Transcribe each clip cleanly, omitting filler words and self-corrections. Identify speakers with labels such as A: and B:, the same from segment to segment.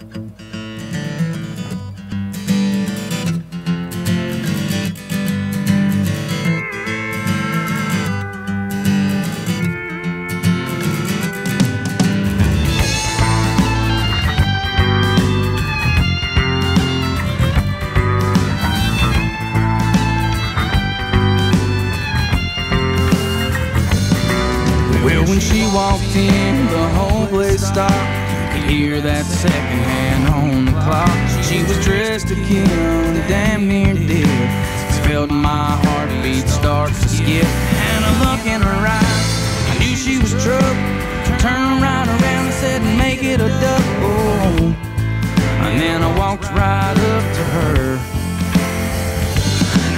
A: Well, when she walked in, the whole place stopped. You could hear that second hand on the clock. She was dressed to kill and damn near dead. Felt my heartbeat start to skip, and a look in her eyes, I knew she was trouble. Turned right around and said, make it a double. And then I walked right up to her,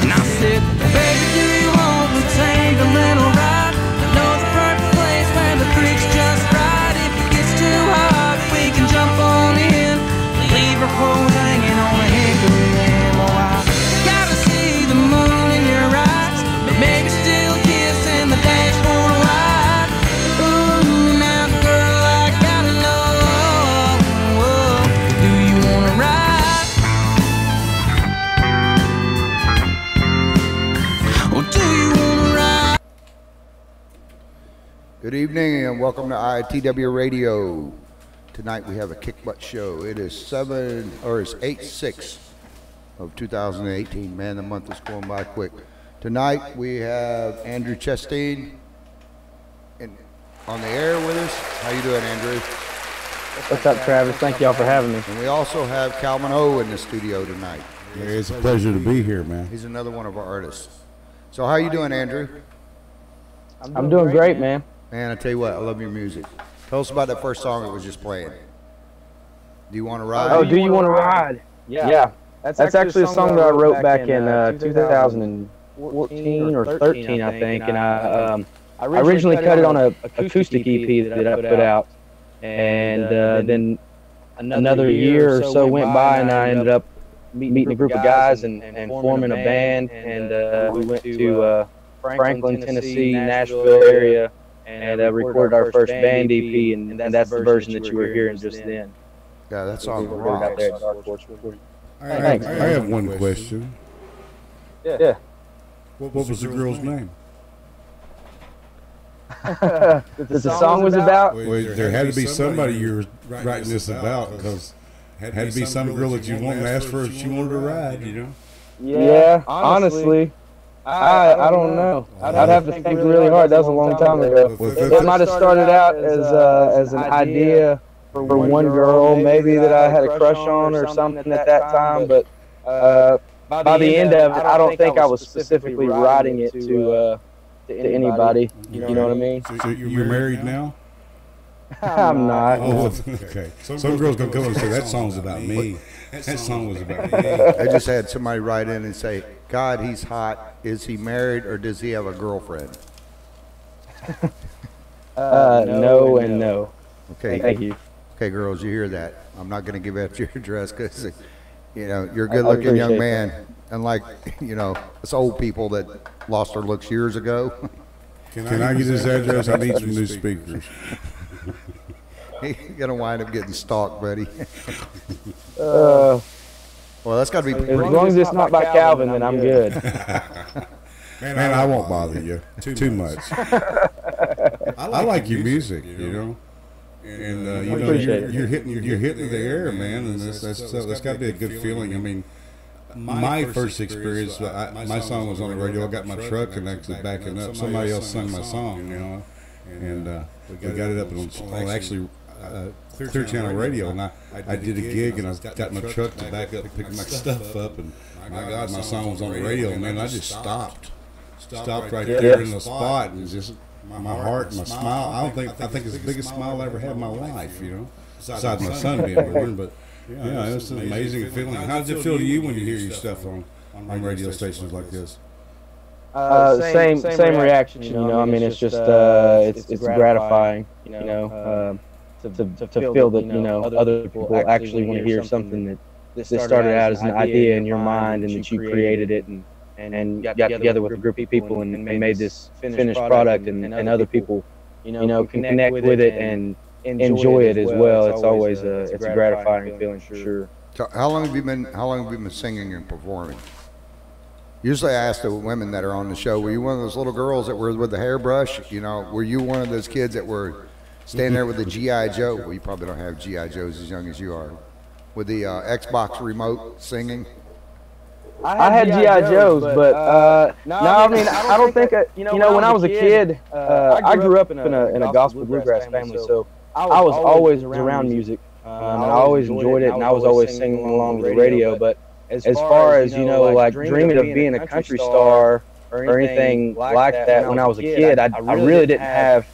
A: and I said, baby, do you want to take a little ride? I know the perfect place where the creek's just right. If it gets too hot, we can jump on in. Leave our clothes hanging on a hickory and I gotta see the moon in your eyes, but maybe still kissing the dashboard light. Ooh, now girl, I gotta know, do you wanna ride? Or do you wanna ride?
B: Good evening and welcome to IITW Radio. Tonight we have a kick butt show. It is 8/6 of 2018. Man, the month is going by quick. Tonight we have Andrew Chastain on the air with us. How you doing, Andrew?
C: What's up, Travis? Thank y'all for having me.
B: And we also have Calvin O in the studio tonight.
D: Yeah, it's a pleasure to be here, man.
B: He's another one of our artists. So how you doing, Andrew?
C: I'm doing great, man.
B: Man, I tell you what, I love your music. Tell us about that first song that was just playing. Do you want to ride?
C: Oh, do you want to ride? Yeah. That's actually a song that I wrote back in 2014 or 13, I think, and I originally cut it on an acoustic EP that I put out, and then another year or so went by, and I ended up meeting a group of guys and forming a band, and we went to Franklin, Tennessee, Nashville area, and recorded our first band EP, and that's the version that you were hearing just then.
B: Yeah, that song
C: rocks.
D: I have one question.
C: Yeah.
D: What was the girl's name?
C: The song was about?
D: Well, there had to be somebody you were writing this about, because it had to be some girl that you wanted to ask for if she wanted to ride, you know?
C: Yeah, honestly. I don't know. I'd have to think really hard. That was a long time ago. It might have started out as an idea for one girl, maybe that I had a crush on or something at that time. But by the end of it, I don't think I was specifically writing it to anybody. You know what I mean?
D: So you're married now?
C: I'm not.
D: Oh, okay. Some girl's gonna come and say that song's about me. That song was about me.
B: I just had somebody write in and say, God, he's hot. Is he married or does he have a girlfriend?
C: No and no.
B: Okay.
C: Thank you.
B: Okay, girls, you hear that? I'm not going to give out your address because, you're a good-looking young man. Unlike, us old people that lost our looks years ago.
D: Can I get his address? I need some new speakers.
B: You're going to wind up getting stalked, buddy. Well, that's got to be pretty.
C: As long as it's not by Calvin, then I'm good.
D: Man, I won't bother you too much. I like your music, and you're hitting the air, man, and that's got to be a good feeling. I mean, my first experience, my song was on the radio. I got my truck and actually backing up. Somebody else sung my song, and we got it up on actually Clear Channel Radio, and I did a gig, and I got my truck to back up and pick my stuff up, and my God, my song was on the radio, and man, I just stopped right there in the spot, and just my heart and my smile. I think it's the biggest smile I ever had in my life, besides my son being born. But yeah, it's an amazing feeling. How does it feel to you when you hear your stuff on radio stations like this?
C: Same reaction. I mean, it's just it's gratifying. To feel that other people actually want to hear something that started out as an idea in your mind, and that you created it and got together with a group of people and made this finished product, and other people can connect with it and enjoy it as well. It's always it's a gratifying feeling for sure.
B: So how long have you been singing and performing? Usually I ask the women that are on the show, were you one of those little girls that were with the hairbrush? You know, were you one of those kids that were standing there with the G.I. Joe? Well, you probably don't have G.I. Joes as young as you are. With the Xbox remote singing?
C: I had G.I. Joes, but no, I mean, I don't think, you know, when I was a kid, I grew up in a gospel bluegrass family, so I was always around music, and I always enjoyed it, and I was always singing along with the radio, but as far as, you know, like dreaming of being a country star or anything like that when I was a kid, I really didn't have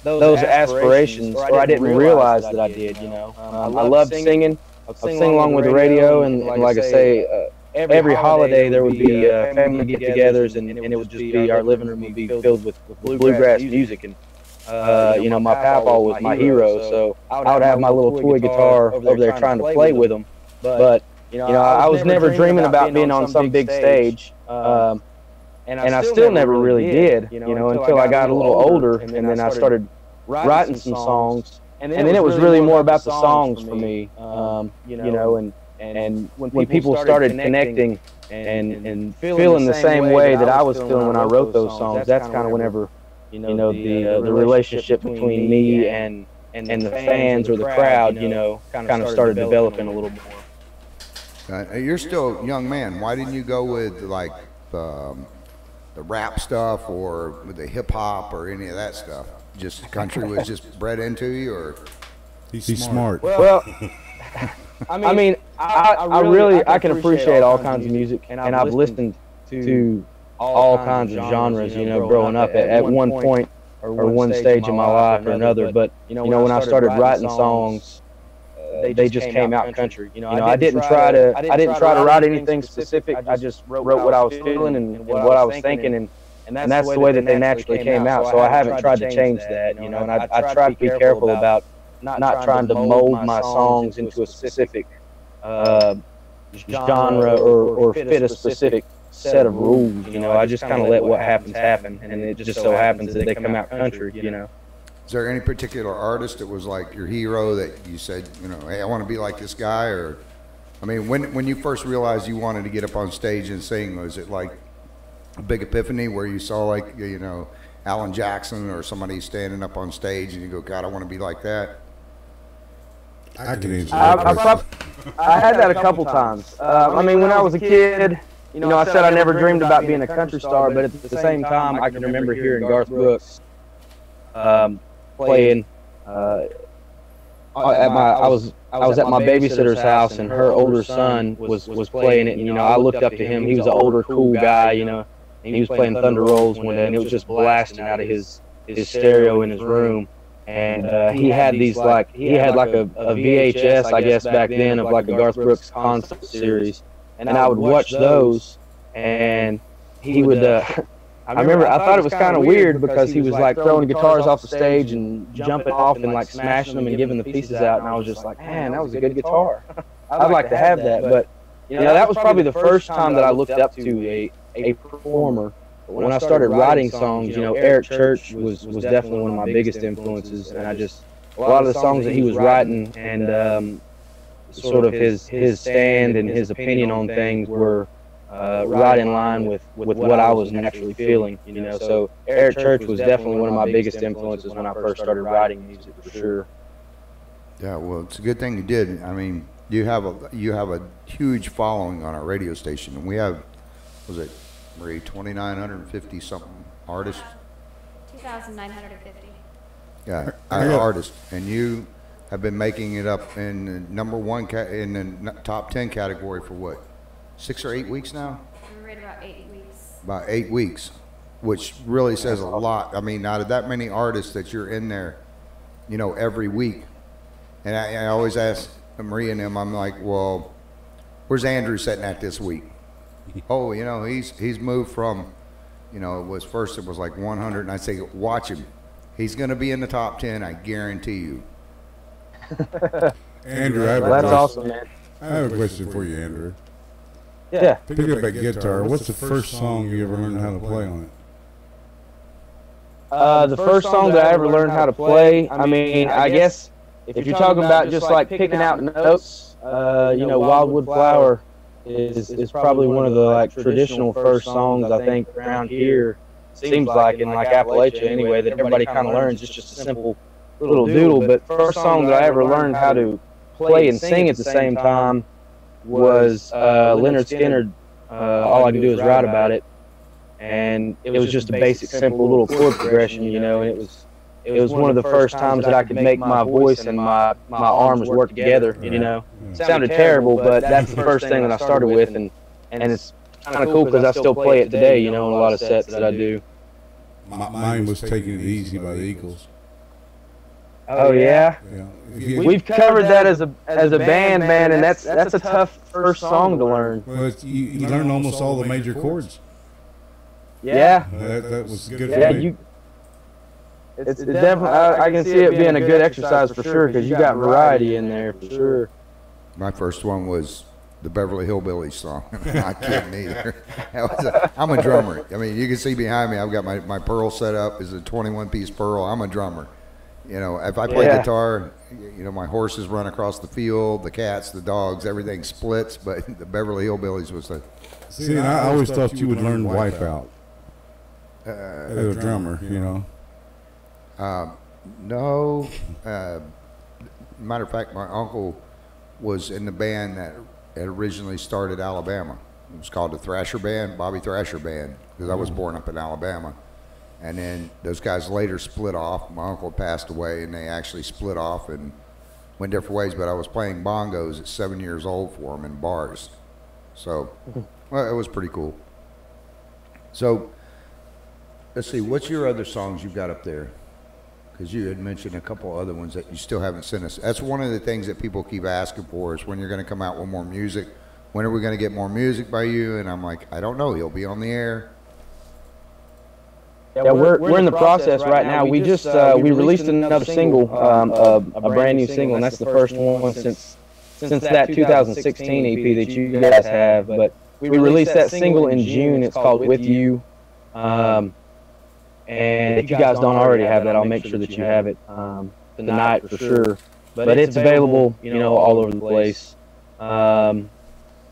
C: those aspirations, or I didn't realize that I did, you know. I loved singing. I'd sing along with the radio, and like I say, every holiday there would be family get-togethers, and it would just be, our living room would be filled with bluegrass music, and you know, my papa was my hero, so I would have my little toy guitar over there trying to play with him, but you know, I was never dreaming about being on some big stage, and I still never really did, you know, until I got a little older, and then I started writing some songs, and then it was really more about the songs for me, you know, and when people started connecting and feeling the same way that I was feeling when I wrote those songs, that's kind of whenever, you know, the relationship between me and the fans or the crowd, you know, kind of started developing a little more.
B: You're still a young man. Why didn't you go with like the rap stuff or with the hip hop or any of that stuff? Just country was just bred into you, or?
D: He's smart.
C: Well, I mean, I really can appreciate all kinds of music, and I've listened to all kinds of genres, you know, growing up at one point or one stage in my life or another. But you know, when I started writing songs, they just came out country. You know, I didn't try to write anything specific. I just wrote what I was feeling and what I was thinking, and that's the way that they naturally came out. So I haven't tried to change that, you know, and I try to be careful about not trying to mold my songs into a specific genre or fit a specific set of rules. You know, I just kind of let what happens happen, and it just so happens that they come out country, you know.
B: Is there any particular artist that was like your hero that you said, you know, hey, I want to be like this guy? Or, I mean, when you first realized you wanted to get up on stage and sing, was it like a big epiphany where you saw, like, you know, Alan Jackson or somebody standing up on stage and you go, God, I want to be like that?
D: I can answer that.
C: I had that a couple times. I mean, when I was a kid, you know, I said I never dreamed about being a country star, but at the same time, I can remember hearing Garth Brooks playing I was at my babysitter's house, and her older son was playing it, and you know, I looked up to him. He was an older, cool guy, you know, and he was playing Thunder Rolls one day, and it was just blasting out of his stereo in his room. And he had these, like, he had like a VHS, I guess, back then, of like a Garth Brooks concert series, and I would watch those, and he would I remember I thought it was kind of weird because he was like throwing guitars off the stage and jumping off and like smashing them and giving the pieces out, and I was just like, man, that was a good guitar. I'd like to have that. But you know, that was probably the first time that I looked up to a performer. When I started writing songs, you know, Eric Church was definitely one of my biggest influences, and I just, a lot of the songs that he was writing and sort of his stand and his opinion on things were right in line with what I was naturally feeling, you know. So Eric Church was definitely one of my biggest influences when I first started writing music, for sure.
B: Yeah, well, it's a good thing you did. I mean, you have a huge following on our radio station, and we have, was it, Marie, 2,950 something artists?
E: 2,950.
B: Yeah, artists, and you have been making it up in the number one in the top 10 category for what, 6 or 8 weeks now?
E: We're right about 8 weeks.
B: About 8 weeks, which really says a lot. I mean, out of that many artists that you're in there, you know, every week, and I always ask Marie and him, I'm like, well, where's Andrew sitting at this week? Oh, you know, he's moved from, you know, it was like 100, and I say, watch him. He's going to be in the top 10, I guarantee you.
D: Andrew,
C: That's awesome, man.
D: I have a question for you, Andrew.
C: Yeah.
D: Picking up that guitar, what's the first song you ever learned how to play on
C: The first song that I ever learned how to play, I mean, I guess if you're talking about just like picking out notes, Wildwood Flower is probably one of the like traditional first songs I think around here. Seems like in like Appalachia anyway that everybody kind of learns. It's just a simple little doodle. But first song that I ever learned how to play and sing at the same time was Leonard Skinner. All I Can Do Is Write About It. And it was just a basic, simple little chord progression, and it was one of the first times that I could make my voice and my arms work together. It sounded terrible, but that's the first thing that I started with, and it's kind of cool because I still play it today, in a lot of sets that I do.
D: Mine was Taking It Easy by the Eagles.
C: Oh yeah,
D: Yeah.
C: we've covered that as a band, man, and that's a tough first song to learn.
D: Well, you learn almost all the major chords.
C: Yeah.
D: That was good
C: Yeah,
D: for me.
C: it's definitely. I can see it being a good exercise for sure because you got variety in there for sure.
B: My first one was the Beverly Hillbillies song. I'm not kidding either. I'm a drummer. I mean, you can see behind me, I've got my pearl set up is a 21-piece pearl. I'm a drummer. If I play guitar, my horses run across the field, the cats, the dogs, everything splits. But the Beverly Hillbillies was the.
D: See, and I always thought you would learn Wipeout as a drummer,
B: No. Matter of fact, my uncle was in the band that had originally started Alabama. It was called the Thrasher Band, Bobby Thrasher Band, because I was born up in Alabama. And then those guys later split off. My uncle passed away, and they actually split off and went different ways. But I was playing bongos at 7 years old for them in bars. So, well, it was pretty cool. So, let's see, what's your other songs you've got up there? Because you had mentioned a couple other ones that you still haven't sent us. That's one of the things that people keep asking for is when you're going to come out with more music. When are we going to get more music by you? And I'm like, I don't know. He'll be on the air.
C: Yeah, we're in the process right now. We just we released another single, a brand new single, and that's the first one since that 2016 EP that you guys have. But we released that single in June. It's called With You. And if you guys don't already have that, I'll make sure that you have it tonight for sure. But it's available, all over the place. And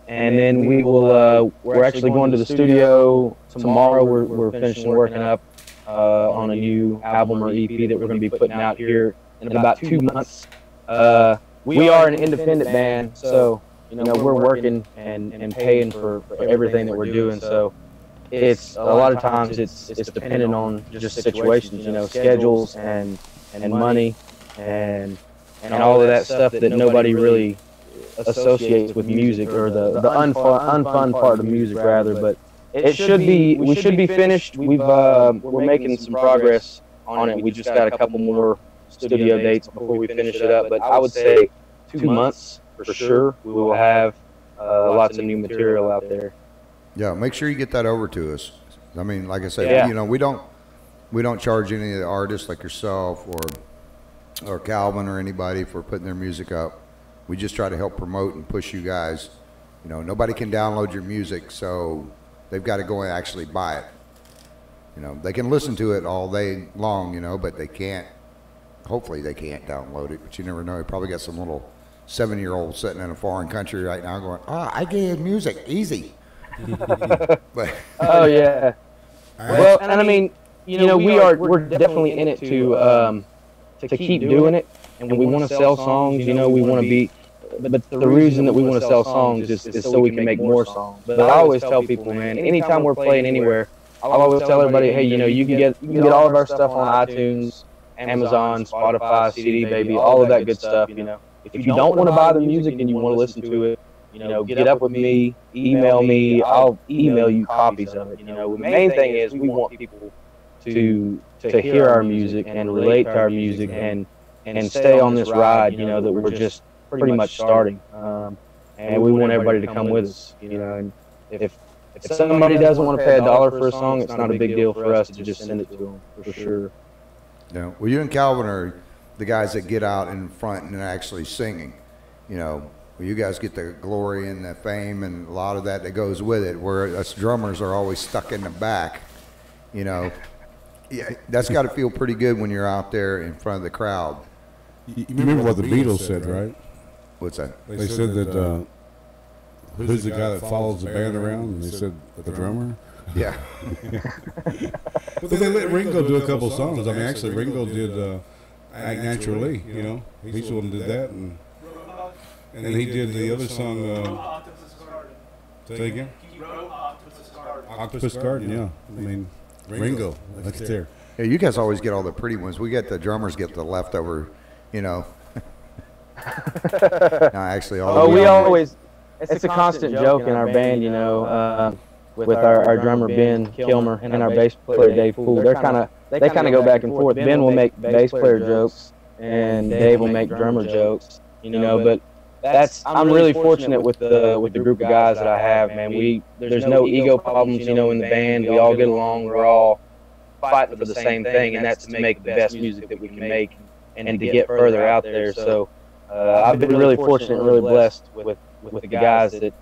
C: then we will. We're actually going to the studio tomorrow. We're finishing working up on a new album or EP that we're going to be putting out here in about 2 months. We are an independent band, so we're working and paying for everything that we're doing. So it's a lot of times it's dependent on just situations, schedules and money and all of that stuff that nobody really associates with music, or the unfun part of music rather. But we should be finished. We're making some progress on it. We just got a couple more studio dates before we finish it up. But I would say 2 months for sure. We will have lots of new material out there.
B: Yeah, make sure you get that over to us. I mean, like I said, we don't charge any of the artists like yourself or Calvin or anybody for putting their music up. We just try to help promote and push you guys. Nobody can download your music, so they've got to go and actually buy it. They can listen to it all day long, but they can't. Hopefully they can't download it, but you never know. You probably got some little 7-year-old sitting in a foreign country right now going, I get music easy. But
C: oh yeah. Well, and I mean, we're definitely in it to keep doing it, and we want to sell songs. We want to be. But the reason that we want to sell songs is so we can make more songs. But I always tell people, man, anytime we're playing anywhere, I'll always tell everybody, hey, you can get all of our stuff on iTunes, Amazon, Spotify, CD Baby, all of that good stuff. If you don't want to buy the music and you want to listen to it, get up with me, email me. I'll email you copies of it. The main thing is we want people to hear our music and relate to our music and stay on this ride. That we're just pretty much starting, and we want everybody to come with us. And if somebody doesn't want to pay $1 for a song, it's not a big deal for us to just send it to them for sure.
B: Yeah. Well, you and Calvin are the guys that get out in front and actually singing. You guys get the glory and the fame and a lot of that goes with it, where us drummers are always stuck in the back. Yeah, that's got to feel pretty good when you're out there in front of the crowd.
D: You remember what the Beatles said, right?
B: What's that?
D: They said that who's the guy that follows the band around? And they said the drummer.
B: Yeah.
D: But they let Ringo do a couple songs. I mean, actually, Ringo did "Act Naturally." You know, he's the one who did that, and he did the other song. Say again. Octopus Garden. Yeah, I mean, Ringo. That's there.
B: Yeah, you guys always get all the pretty ones. We get the drummers get the leftover, you know. No, actually, all.
C: We always. It's a constant joke in our band, you know. With our drummer Ben Kilmer and our bass player Dave Poole, they kind of go back and forth. Ben will make bass player jokes, and Dave will make drummer jokes, you know. But I'm really fortunate with the group of guys that I have, man. There's no ego problems, you know, in the band. We all get along. We're all fighting for the same thing, and that's to make the best music that we can make and to get further out there. So I've been really fortunate and really blessed with the guys that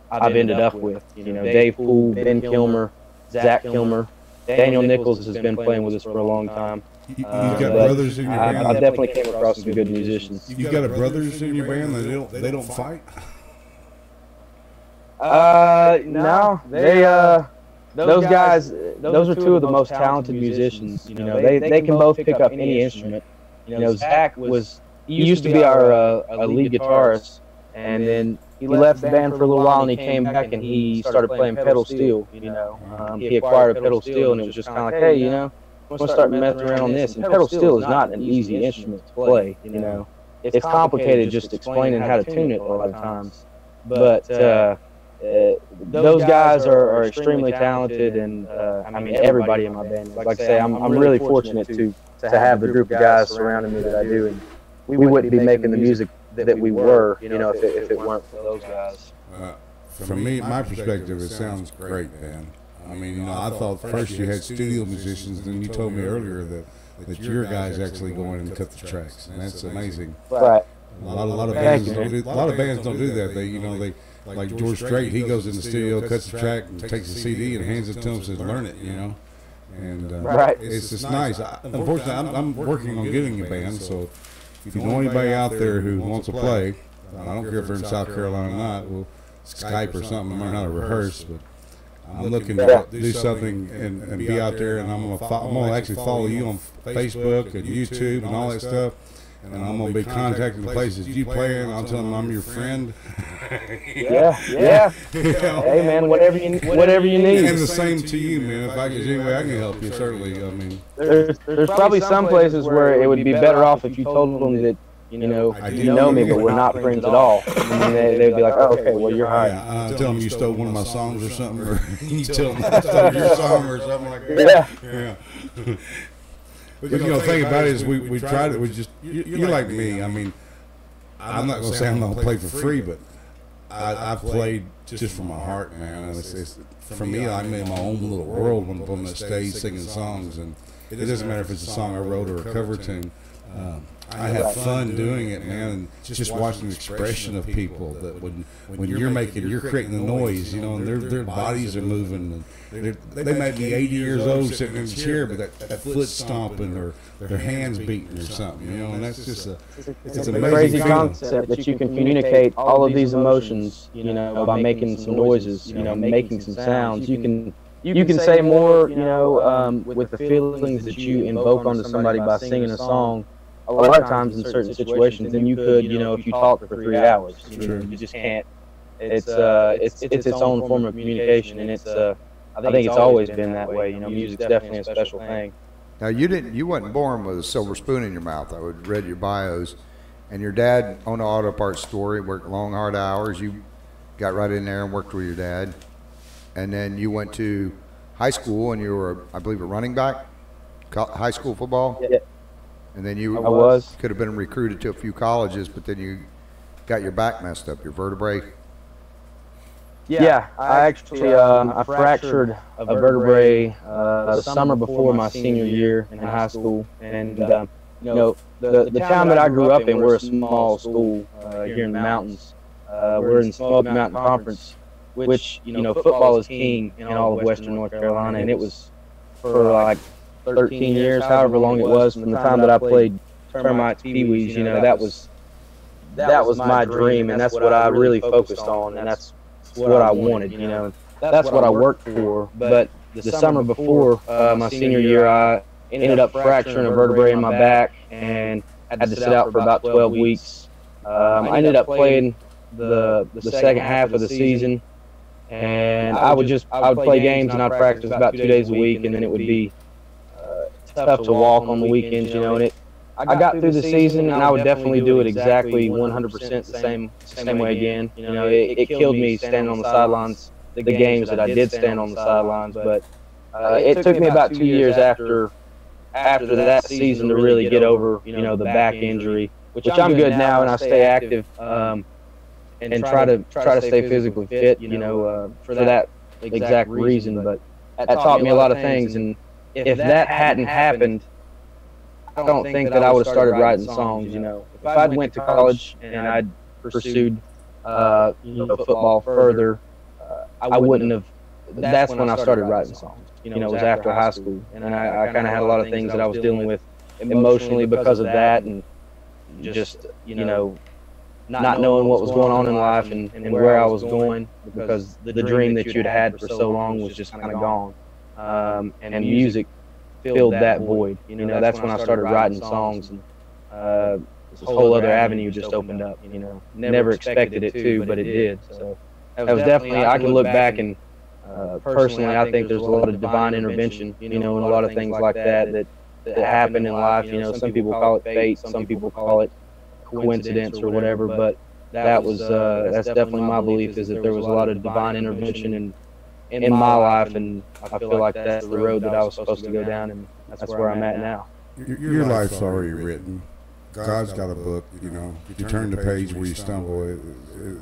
C: I've ended up with. You know, Dave Poole, Ben Kilmer, Zach Kilmer, Daniel Nichols has been playing with us for a long time.
D: You got brothers in your band.
C: I definitely came across some good musicians.
D: You got brothers in your band that they don't fight.
C: No, those guys. Those are two of the most talented musicians. You know, they can both pick up any instrument. You know, Zach he used to be our lead guitarist, and then he left the band for a little while, and he came back and he started playing pedal steel. You know, he acquired a pedal steel, and it was just kind of like, hey, you know, I'm gonna start messing around on this. And pedal steel is not an easy instrument to play. You know, it's complicated just explaining how to tune it a lot of times. But those guys are extremely talented, and I mean, everybody in my band. Like I say, I'm really fortunate to have the group of guys surrounding me that I do, and we wouldn't be making the music that we were, you know, if it weren't for those guys.
D: From me, my perspective, it sounds great, man. I mean, you know, I thought first you had studio musicians, then you told me earlier that your guys actually go in and cut the tracks, and that's amazing.
C: Right.
D: A lot of bands don't do that. They like George Strait, he goes in the studio, cuts the track, and takes the CD and hands it to them and says, "Learn it," you know. And
C: right.
D: It's just nice. Unfortunately, I'm working on getting a band, so if you know anybody out there who wants to play, I don't care if they're in South Carolina or not, we'll Skype or something, learn how to rehearse. But I'm looking to do something and be out there, and I'm gonna actually follow you on Facebook and YouTube and all that stuff. And I'm gonna be contacting the places you play in. I'll tell them I'm your friend.
C: Yeah. Hey man, whatever you need.
D: And the same to you, man. If there's any way I can help you, certainly. I mean,
C: there's probably some places where it would be better off if you told them that, you know me, but we're not friends at all. I mean, they'd be like, oh, okay, well, you're hired.
D: Tell them you stole one of my songs or something, or you tell them I stole your song or something like that. Yeah. But you know, the thing about it is we tried it. We just you're like me. I mean, I'm not gonna say I'm gonna play for free, but I've played just from my heart, man. It's for me, I'm in my own little world when I'm on the stage singing songs, and it doesn't matter if it's a song I wrote or a cover tune. I have fun doing it, man, and just watching the expression of people. That when you're creating the noise, you know, and their bodies are moving, and they might be 80 years old sitting in a chair, but that foot stomping or their hands beating or something, you know, and that's just it's an amazing
C: crazy
D: feeling.
C: concept that you can communicate all of these emotions, you know, by making some noises, you know, making some sounds. You can say more, you know, with the feelings that you invoke onto somebody by singing a song. A lot of times in certain situations than you could, you know, if you talked for 3 hours. You just can't. It's its own form of communication, and I think it's always been that way. You know, music's definitely a special thing.
B: Now you wasn't born with a silver spoon in your mouth. I would read your bios, and your dad owned an auto parts store. He worked long, hard hours. You got right in there and worked with your dad, and then you went to high school, and you were, I believe, a running back, high school football.
C: Yeah.
B: And then you could have been recruited to a few colleges, but then you got your back messed up, your vertebrae.
C: Yeah, I actually I fractured a vertebrae the summer before my senior year in high school, and you know, the town that I grew up in, we're a small school here in the mountains. We're in the Smoky Mountain Conference, which, you know, football is king in all of Western North Carolina, and it was for like 13 years, however long it was from the time that I played termites, peewees. You know, that was my dream, and that's what I really focused on, and that's what I wanted. You know, that's what I worked for. But the summer before my senior year, I ended up fracturing a vertebrae in my back and had to sit out for about 12 weeks. I ended up playing the second half of the season, and I would play games and I'd practice about 2 days a week, and then it would be tough to walk on the weekends, you know. And I got through the season, and I would definitely do it exactly 100% the same way again. You know, it killed me standing on the sidelines the games that I did stand on the sidelines, but it took me about 2 years after that season to really get over, you know, the back injury, which I'm good now, and I stay active and try to stay physically fit, you know, for that exact reason. But that taught me a lot of things, and if that hadn't happened, I don't think that I would have started writing songs. You know, if I'd went to college and I'd pursued football further, I wouldn't have. That's when I started writing songs. You know, it was after high school, and I kind of had a lot of things that I was dealing with emotionally because of that, and just, you know, not knowing what was going on in life and where I was going, because the dream that you'd had for so long was just kind of gone. And music filled that void. You know, that's when I started writing songs, and this whole other avenue just opened up. You know, never expected it to, but it did. So that was definitely, I can look back and personally, I think there's a lot of divine intervention, you know, and a lot of things like that happen in life. You know, some people call it fate, some people call it coincidence or whatever, but that's definitely my belief, is that there was a lot of divine intervention in my life, and I feel like that's the road that I was supposed to go down, and that's where I'm at now.
D: Your life's already written. God's got a book, you know. You turn the page where you stumble,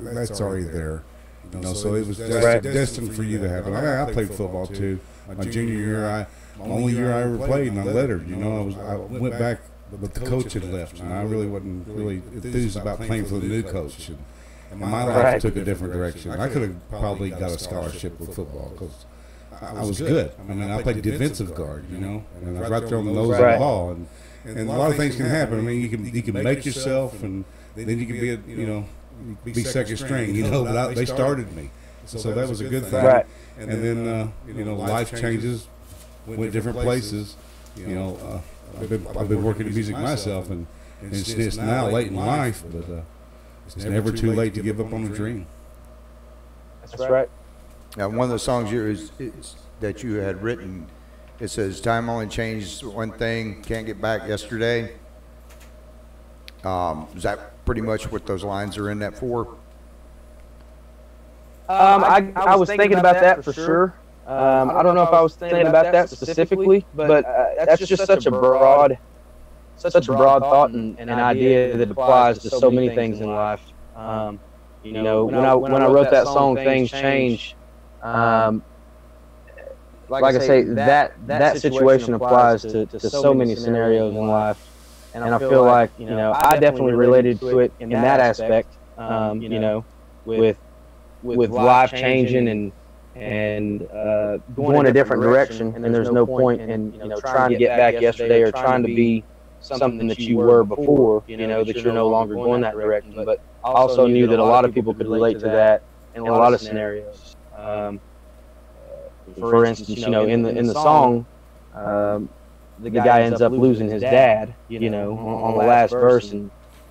D: that's already there. You know, so it was destined for you to happen. I played football too. My junior year, my only year I ever played, and I lettered. You know, I went back, but the coach had left, and I really wasn't really enthused about playing for the new coach. And my life took a different direction. I could have probably got a scholarship with football because I was good. I mean, I played defensive guard, you know, and I was right there on the nose of the ball. And a lot of things can happen. I mean, you can make yourself, and then you can be be second string, you know. But they started me, so that was a good thing.
C: Right.
D: And then life changes, went different places. You know, I've been working in music myself, and it's now late in life, but it's never too late to give up on a dream.
C: That's right.
B: Now, one of the songs that you had written, it says, "Time only changed one thing, can't get back yesterday." Is that pretty much what those lines are in that for?
C: I was thinking about that for sure. I don't know if I was thinking about that specifically, but that's just such a broad thought and idea that applies to so many things in life. You know, when I wrote that song, "Things Change," like I say, that situation applies to so many scenarios in life, and I feel like, you know, I definitely related to it in that aspect. You know, with life changing and going a different direction, and there's no point in, you know, trying to get back yesterday or trying to be something that you were before, you know, that you're no longer going that direction. But I also knew that a lot of people could relate to that in a lot of scenarios. For instance, you know, in the song, the guy ends up losing his dad, you know, on the last verse, and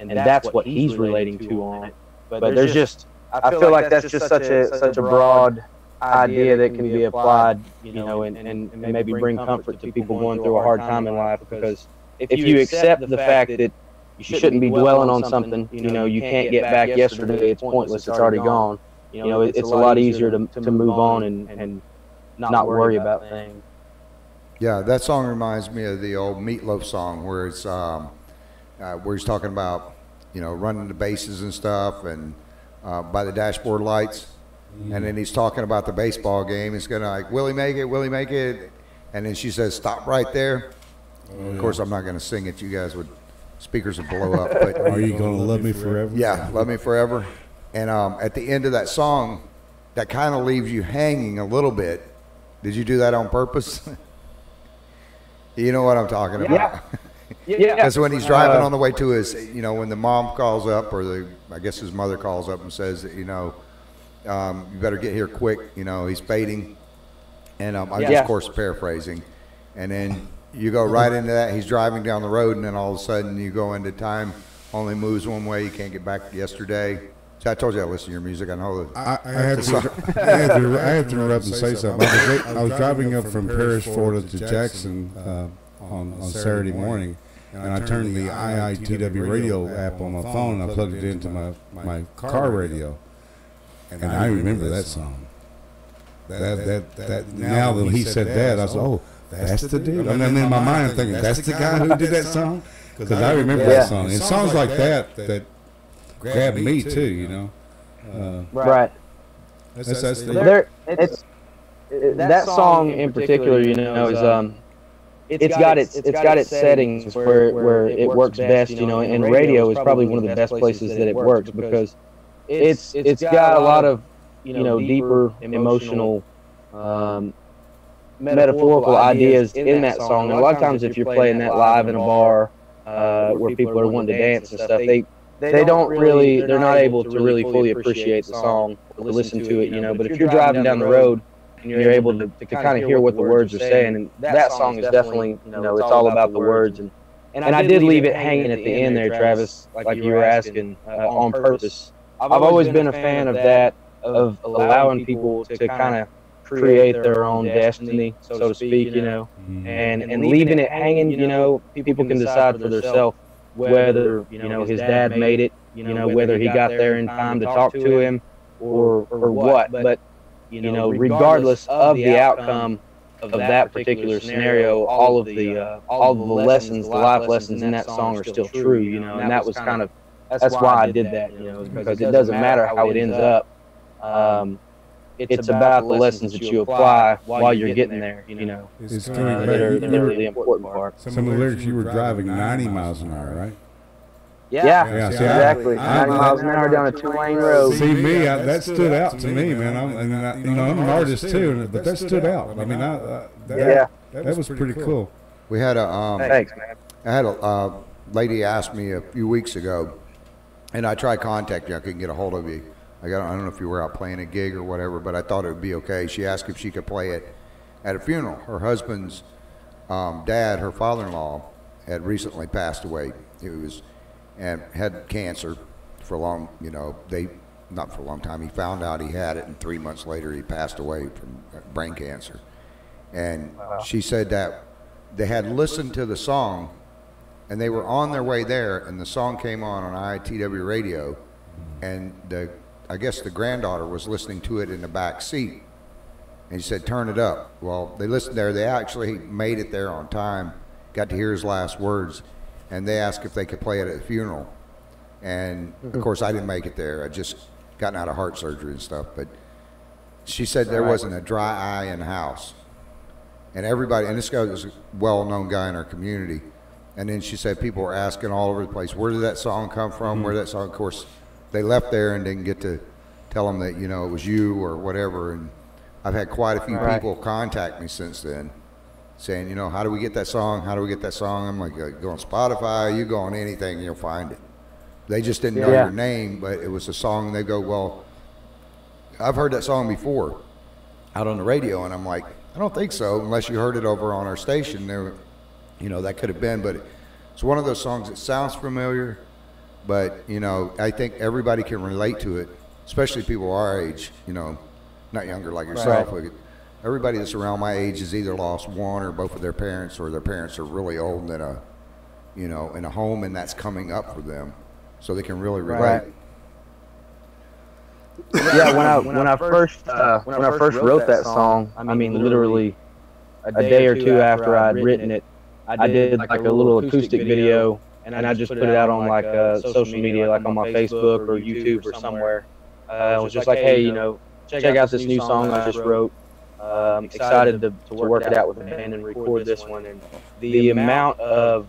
C: that's what he's relating to on it. But there's just, I feel like that's just such a broad idea that can be applied, you know, and maybe bring comfort to people going through a hard time in life, because if you accept the fact that you shouldn't be dwelling on something, you know, you can't get back yesterday, it's pointless, it's already gone. You know, it's a lot easier to move on and not worry about things.
B: Yeah, that song reminds me of the old Meatloaf song where it's where he's talking about, you know, running the bases and stuff, and by the dashboard lights, and then he's talking about the baseball game. It's gonna like, will he make it? Will he make it? And then she says, "Stop right there." Of course, I'm not gonna sing it. You guys would, speakers would blow up. But
D: Are you gonna love me forever?
B: Yeah, "Love Me Forever." And at the end of that song, that kind of leaves you hanging a little bit. Did you do that on purpose? You know what I'm talking about?
C: Yeah.
B: Because when he's driving on the way to his, when the mom calls up, or I guess his mother calls up and says that, you better get here quick. He's fading, and I'm just, of course, paraphrasing. And then you go right into that. He's driving down the road, and then all of a sudden you go into time only moves one way. You can't get back yesterday. See, I told you I listen to your music. I know that.
D: I have to interrupt and say something. I was driving up from Paris, Florida to Jackson on Saturday morning, and I turned the IITW radio app on my phone, and I plugged it into my car radio, and I remember that song. That now that he said that, I was oh, that's the dude. And then in my mind, I'm thinking, that's the guy who did that song, because I remember that song. And songs like that grabbed me too,
C: Right. That song in particular, is it's got its settings where it works best, and radio is probably one of the best places that it works, because it's got a lot of deeper emotional metaphorical ideas in that song. And a lot of times if you're playing that live in a bar where people are wanting to dance and stuff, they're not able to really fully appreciate the song or listen to it, but if you're driving down the road and you're able to kind of hear what the words are saying, and that song is definitely, it's all about the words. And I did leave it hanging at the end there, Travis, like you were asking, on purpose. I've always been a fan of that, of allowing people to kind of create their own destiny, so to speak, and leaving it hanging, people can decide for themselves whether, his dad made it, whether he got there in time to talk to him or what. But, regardless of the outcome of that particular scenario, all of the lessons, the life lessons in that song are still true, and that was kind of, that's why I did that, because it doesn't matter how it ends up. It's about the lessons that you apply while you're getting there,
D: It's coming
C: that are
D: back.
C: the important part.
D: Some of the lyrics, you were driving 90 miles an hour, right?
C: Yeah,
D: see,
C: exactly. 90 miles an hour down a 2-lane road.
D: See me, that stood out to me, man. I'm an artist too, but that stood out. I mean, that was pretty cool.
B: We had a
C: Thanks, man.
B: I had a lady ask me a few weeks ago, and I tried contacting you. I couldn't get a hold of you. I don't know if you were out playing a gig or whatever, but I thought it would be okay. She asked if she could play it at a funeral. Her husband's dad, her father-in-law, had recently passed away. And had cancer for a long, not for a long time. He found out he had it, and 3 months later he passed away from brain cancer. And she said that they had listened to the song, and they were on their way there, and the song came on IITW radio, and I guess the granddaughter was listening to it in the back seat, and he said, "Turn it up." Well, they listened there. They actually made it there on time, got to hear his last words, and they asked if they could play it at the funeral. And of course, I didn't make it there. I just gotten out of heart surgery and stuff. But she said there wasn't a dry eye in the house, and everybody. And this guy was a well-known guy in our community. And then she said people were asking all over the place, where did that song come from? Where did that song? Of course, they left there and didn't get to tell them that, it was you or whatever. And I've had quite a few people contact me since then saying, how do we get that song? How do we get that song? I'm like, go on Spotify, you go on anything and you'll find it. They just didn't know your name, but it was a song, and they go, well, I've heard that song before out on the radio. And I'm like, I don't think so, unless you heard it over on our station. There, that could have been, but it's one of those songs that sounds familiar, but, I think everybody can relate to it, especially people our age, not younger like yourself.
C: Right.
B: Everybody that's around my age has either lost one or both of their parents, or their parents are really old and in a home, and that's coming up for them, so they can really relate.
C: Yeah, when I first wrote that song, I mean literally a day or two after I'd written it, I did like a little acoustic video, and I just put it out on like social media, like on my Facebook or YouTube or somewhere. I was just like, hey, check out this new song I just wrote. Excited to work it out with the band and record this one. And the amount of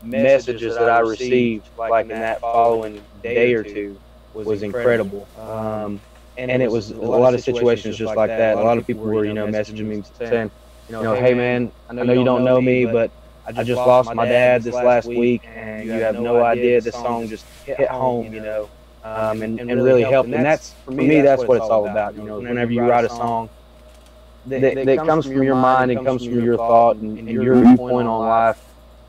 C: messages that I received, like in that following day or two, was incredible. And it was a lot of situations just like that. A lot of people were, messaging me saying, hey man, I know you don't know me, but I just lost my dad this last week, and you have no idea this song just hit home, and really helped. And that's, for me, that's what it's all about. Whenever you write a song that comes from your mind and comes from your thought and your viewpoint on life,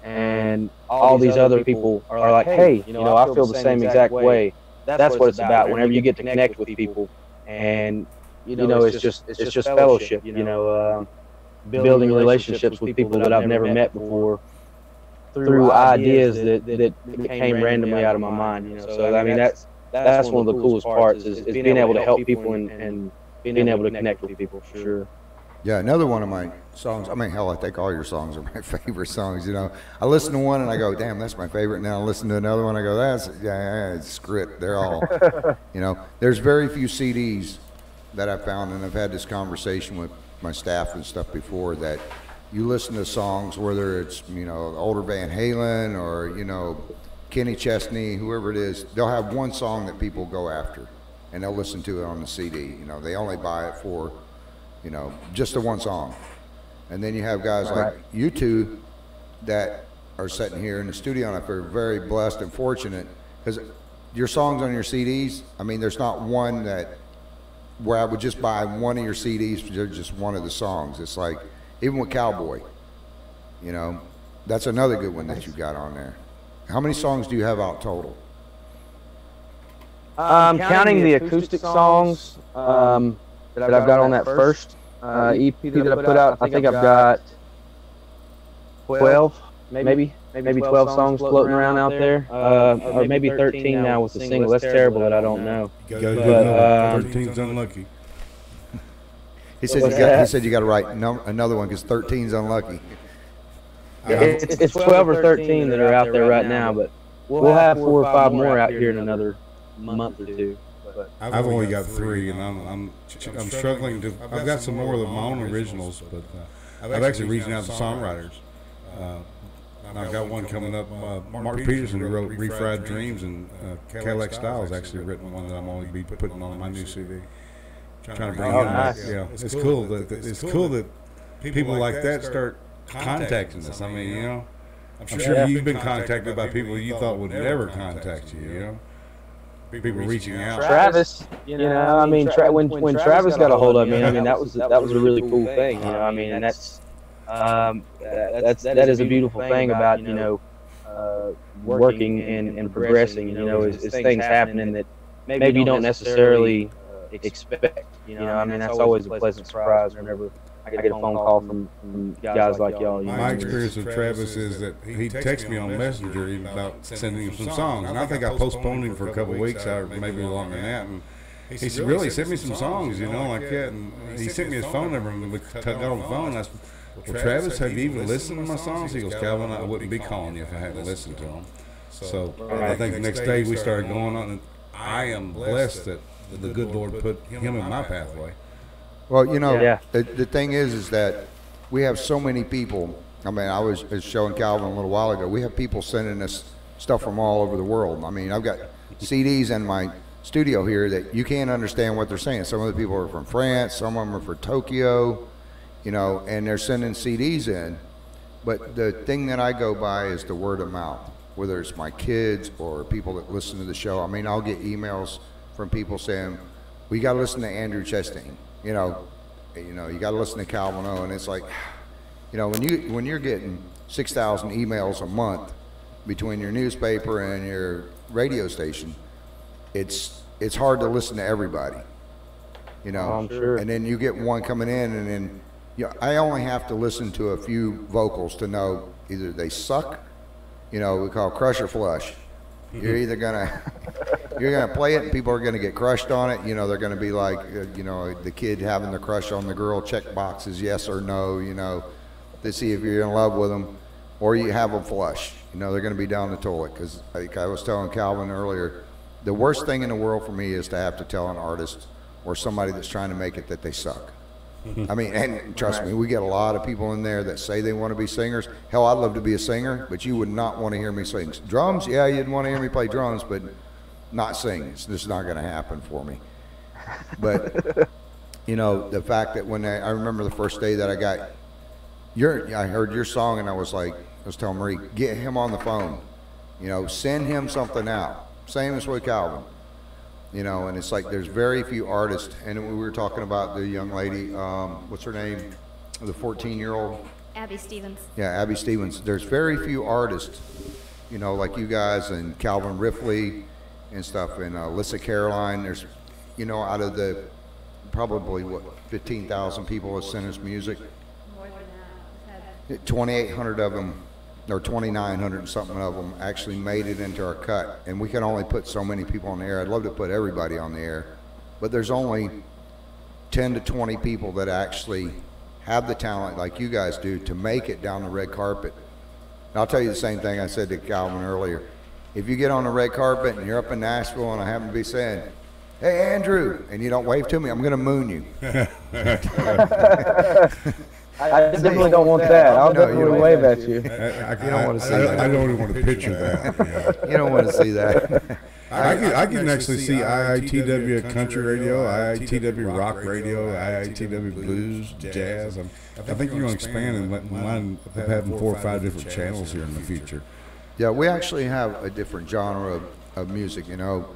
C: and all these other people are like, hey, I feel the same exact way. That's what it's about. Whenever you get to connect with people, and it's just fellowship. Building relationships with people that I've never met before through ideas that came randomly out of my mind. So I mean, that's one of the coolest parts is being able to help people and being able to connect with people, for sure.
B: Yeah, another one of my songs. I mean, hell, I think all your songs are my favorite songs. I listen to one and I go, "Damn, that's my favorite." And then I listen to another one, I go, "It's script." They're all, There's very few CDs that I've found, and I've had this conversation with my staff and stuff before, that you listen to songs, whether it's older Van Halen or Kenny Chesney, whoever it is, they'll have one song that people go after, and they'll listen to it on the CD. They only buy it for just the one song. And then you have guys like you two that are sitting here in the studio, and I feel very blessed and fortunate, because your songs on your CDs, I mean, there's not one where I would just buy one of your CDs for just one of the songs. It's like, even with Cowboy, that's another good one that you got on there. How many songs do you have out total?
C: Counting the acoustic songs that I've got on that first EP that I put out, I think I've got 12, maybe 12 songs floating around out there, or maybe 13 now with the single. That's terrible that I don't know.
D: You got a good number. 13's unlucky.
B: He said you got to write another one because 13's unlucky.
C: Yeah, it's 12 or 13 that are out there right now, but we'll have 4 or 5 more out here in another month or two.
D: I've only got 3, and I'm struggling to. I've got some more of my own originals, but I've actually reached out to songwriters. I've got one coming up. Mark Peterson, who wrote "Refried Dreams," and Cadillac Styles actually written one that I'm only be putting on my new CD. Trying to bring him back. Yeah, it's cool that people like that start contacting us. I mean, I'm sure you've been contacted by people you thought would never contact you. People reaching out.
C: Travis, I mean, when Travis got a hold of me, I mean, that was a really cool thing. I mean, and that is a beautiful thing about working and progressing. Is things happening that maybe you don't necessarily expect. I mean, that's always a pleasant surprise whenever I get a phone call from guys like y'all.
D: My experience with Travis is that he texts me on Messenger even about sending him some songs, and I think I postponed him for a couple of weeks, or maybe longer than that. And he said, "Really, send me some songs, like that." And he sent me his phone number, and we got on the phone. And I said, "Well, Travis, have you even listened to my songs?" He goes, "Calvin, I wouldn't be calling you if I hadn't listened to them." So I think the next day we started going on, and I am blessed that the good Lord put him in my pathway.
B: Well, the thing is that we have so many people. I mean, I was showing Calvin a little while ago. We have people sending us stuff from all over the world. I mean, I've got CDs in my studio here that you can't understand what they're saying. Some of the people are from France, some of them are from Tokyo, and they're sending CDs in. But the thing that I go by is the word of mouth, whether it's my kids or people that listen to the show. I mean, I'll get emails from people saying, "We got to listen to Andrew Chastain." You got to listen to Calvin O, and it's like, when you're getting 6,000 emails a month between your newspaper and your radio station, it's hard to listen to everybody.
C: I'm sure.
B: And then you get one coming in, and then I only have to listen to a few vocals to know either they suck, we call crush or flush. You're either you're gonna play it and people are gonna get crushed on it. They're gonna be like, the kid having the crush on the girl, check boxes yes or no, to see if you're in love with them, or you have them flush. They're gonna be down the toilet. Because like I was telling Calvin earlier, the worst thing in the world for me is to have to tell an artist or somebody that's trying to make it that they suck. I mean, and trust me, we get a lot of people in there that say they want to be singers. Hell, I'd love to be a singer, but you would not want to hear me sing. Drums, yeah, you'd want to hear me play drums, but not sing. It's just not going to happen for me. But, the fact that when I remember the first day that I got I heard your song, and I was telling Marie, get him on the phone. You know, send him something out. Same as with Calvin. You know, and it's like there's very few artists. And we were talking about the young lady, what's her name? The 14-year-old.
E: Abby Stevens.
B: Yeah, Abby Stevens. There's very few artists, you know, like you guys and Calvin Ripley and stuff, and Alyssa Caroline. There's, you know, out of the probably, 15,000 people that sent us music,
E: More than that.
B: 2,800 of them, or 2,900 and something of them actually made it into our cut. And we can only put so many people on the air. I'd love to put everybody on the air, but there's only 10 to 20 people that actually have the talent like you guys do to make it down the red carpet. And I'll tell you the same thing I said to Calvin earlier. If you get on the red carpet and you're up in Nashville and I happen to be saying, "Hey, Andrew," and you don't wave to me, I'm going to moon you.
C: I definitely don't want that. I'll definitely wave at you.
D: I don't want to see that. I don't even want to picture that.
B: You don't want to see that.
D: I can actually see IITW Country Radio, IITW Rock Radio, IITW Blues, Jazz. I think you're going to expand and mind having 4 or 5 different channels here in the future.
B: Yeah, we actually have a different genre of music. You know,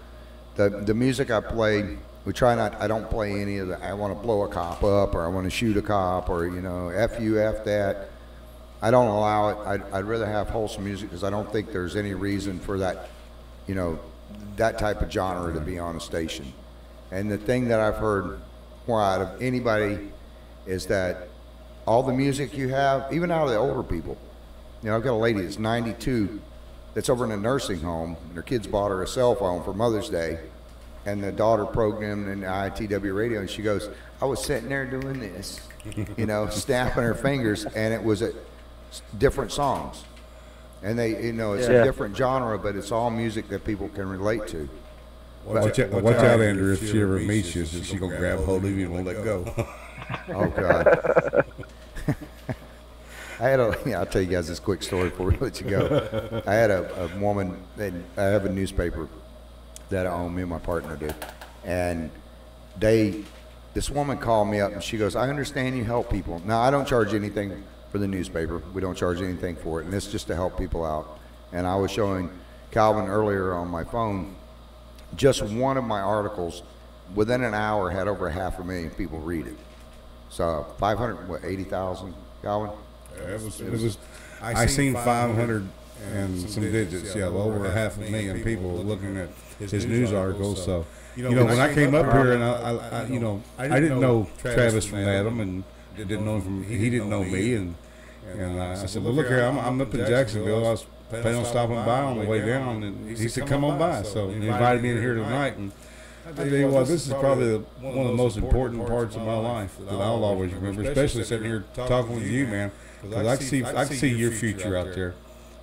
B: the music I play, we try not. I don't play any of the. I want to blow a cop up, or I want to shoot a cop, or you know, F you, F that. I don't allow it. I'd rather have wholesome music because I don't think there's any reason for that. You know, that type of genre to be on a station. And the thing that I've heard more out of anybody is that all the music you have, even out of the older people. You know, I've got a lady that's 92 that's over in a nursing home, and her kids bought her a cell phone for Mother's Day, and the daughter programmed in IITW radio, and she goes, "I was sitting there doing this," you know, snapping her fingers, and it was different songs. And they, you know, it's a different genre, but it's all music that people can relate to.
D: Watch out, Andrew. If she ever meets you, she's going to grab hold of you and won't let go.
B: Oh, God. I'll tell you guys this quick story before we let you go. I had a woman, and I have a newspaper that I own, me and my partner do. And this woman called me up, and she goes, "I understand you help people." Now, I don't charge anything for the newspaper. We don't charge anything for it, and it's just to help people out. And I was showing Calvin earlier on my phone, just one of my articles, within an hour, had over 500,000 people read it. So 80,000, Calvin?
D: It was. I seen 500 and some digits. Yeah, well over 500,000 people looking at his news articles. So, you know, when I came up here and I didn't know Travis from Adam and didn't know him from. He didn't know me and I said, "Well, look here, I'm up in Jacksonville. I was planning on stopping by on the way down," and he said, "Come on by." So he invited me in here tonight, and I tell you what, this is probably one of the most important parts of my life that I'll always remember, especially sitting here talking with you, man. Because I can see your future out there.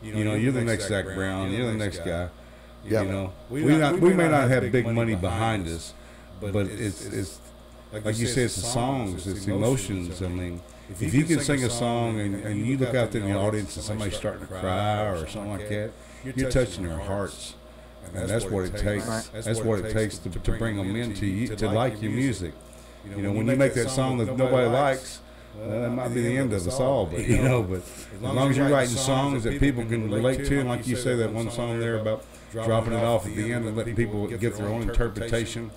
D: You know, you're the next Zach Brown. You're the next guy. You know, we may not have big money behind us, but it's like you said, it's the songs, it's the emotions. I mean, if you can sing a song and you look out there in the audience and somebody's starting to cry or something like that, you're touching their hearts. And that's what it takes. That's what it takes to bring them into you, to like your music. You know, when you make that song that nobody likes, that might be the end of us all. But but as long as you're writing songs that people can relate to, and like you say, that one song there about dropping it off at the end and letting people get their own interpretation.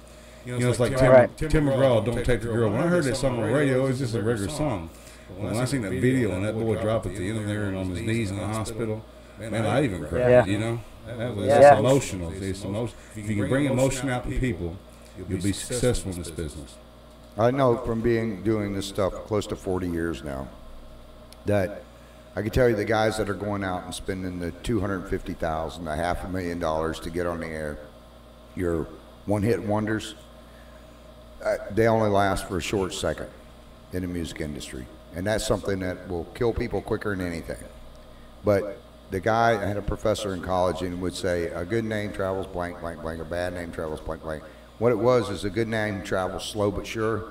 D: You know, it's like Tim McGraw, "Don't Take the Girl." When I heard that song on the radio, it was just a regular song. When I seen that video and that boy drop at the end there and on his knees in the hospital, man, I even cried. You know, that was emotional. It's emotional. If you can bring emotion out to people, you'll be successful in this business.
B: I know from doing this stuff close to 40 years now, that I can tell you the guys that are going out and spending the $250,000, $500,000 to get on the air, your one-hit wonders, they only last for a short second in the music industry. And that's something that will kill people quicker than anything. But the guy, I had a professor in college and would say, a good name travels blank, blank, blank, a bad name travels blank, blank. What it was is a good name travels slow but sure,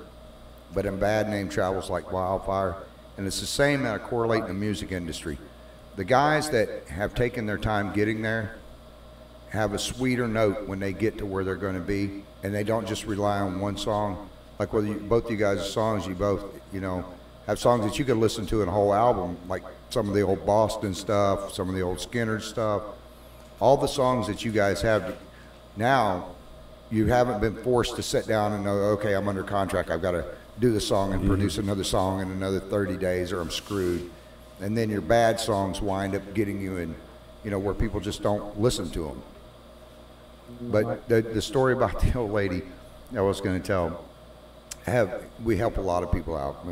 B: but a bad name travels like wildfire. And it's the same that I correlate in the music industry. The guys that have taken their time getting there have a sweeter note when they get to where they're going to be, and they don't just rely on one song. Like both you guys' songs, you both, you know, have songs that you could listen to in a whole album, like some of the old Boston stuff, some of the old Skinner stuff. All the songs that you guys have now, you haven't been forced to sit down and know, okay, I'm under contract, I've got to do the song and produce another song in another 30 days or I'm screwed. And then your bad songs wind up getting you in, you know, where people just don't listen to them. But the story about the old lady I was going to tell, we help a lot of people out.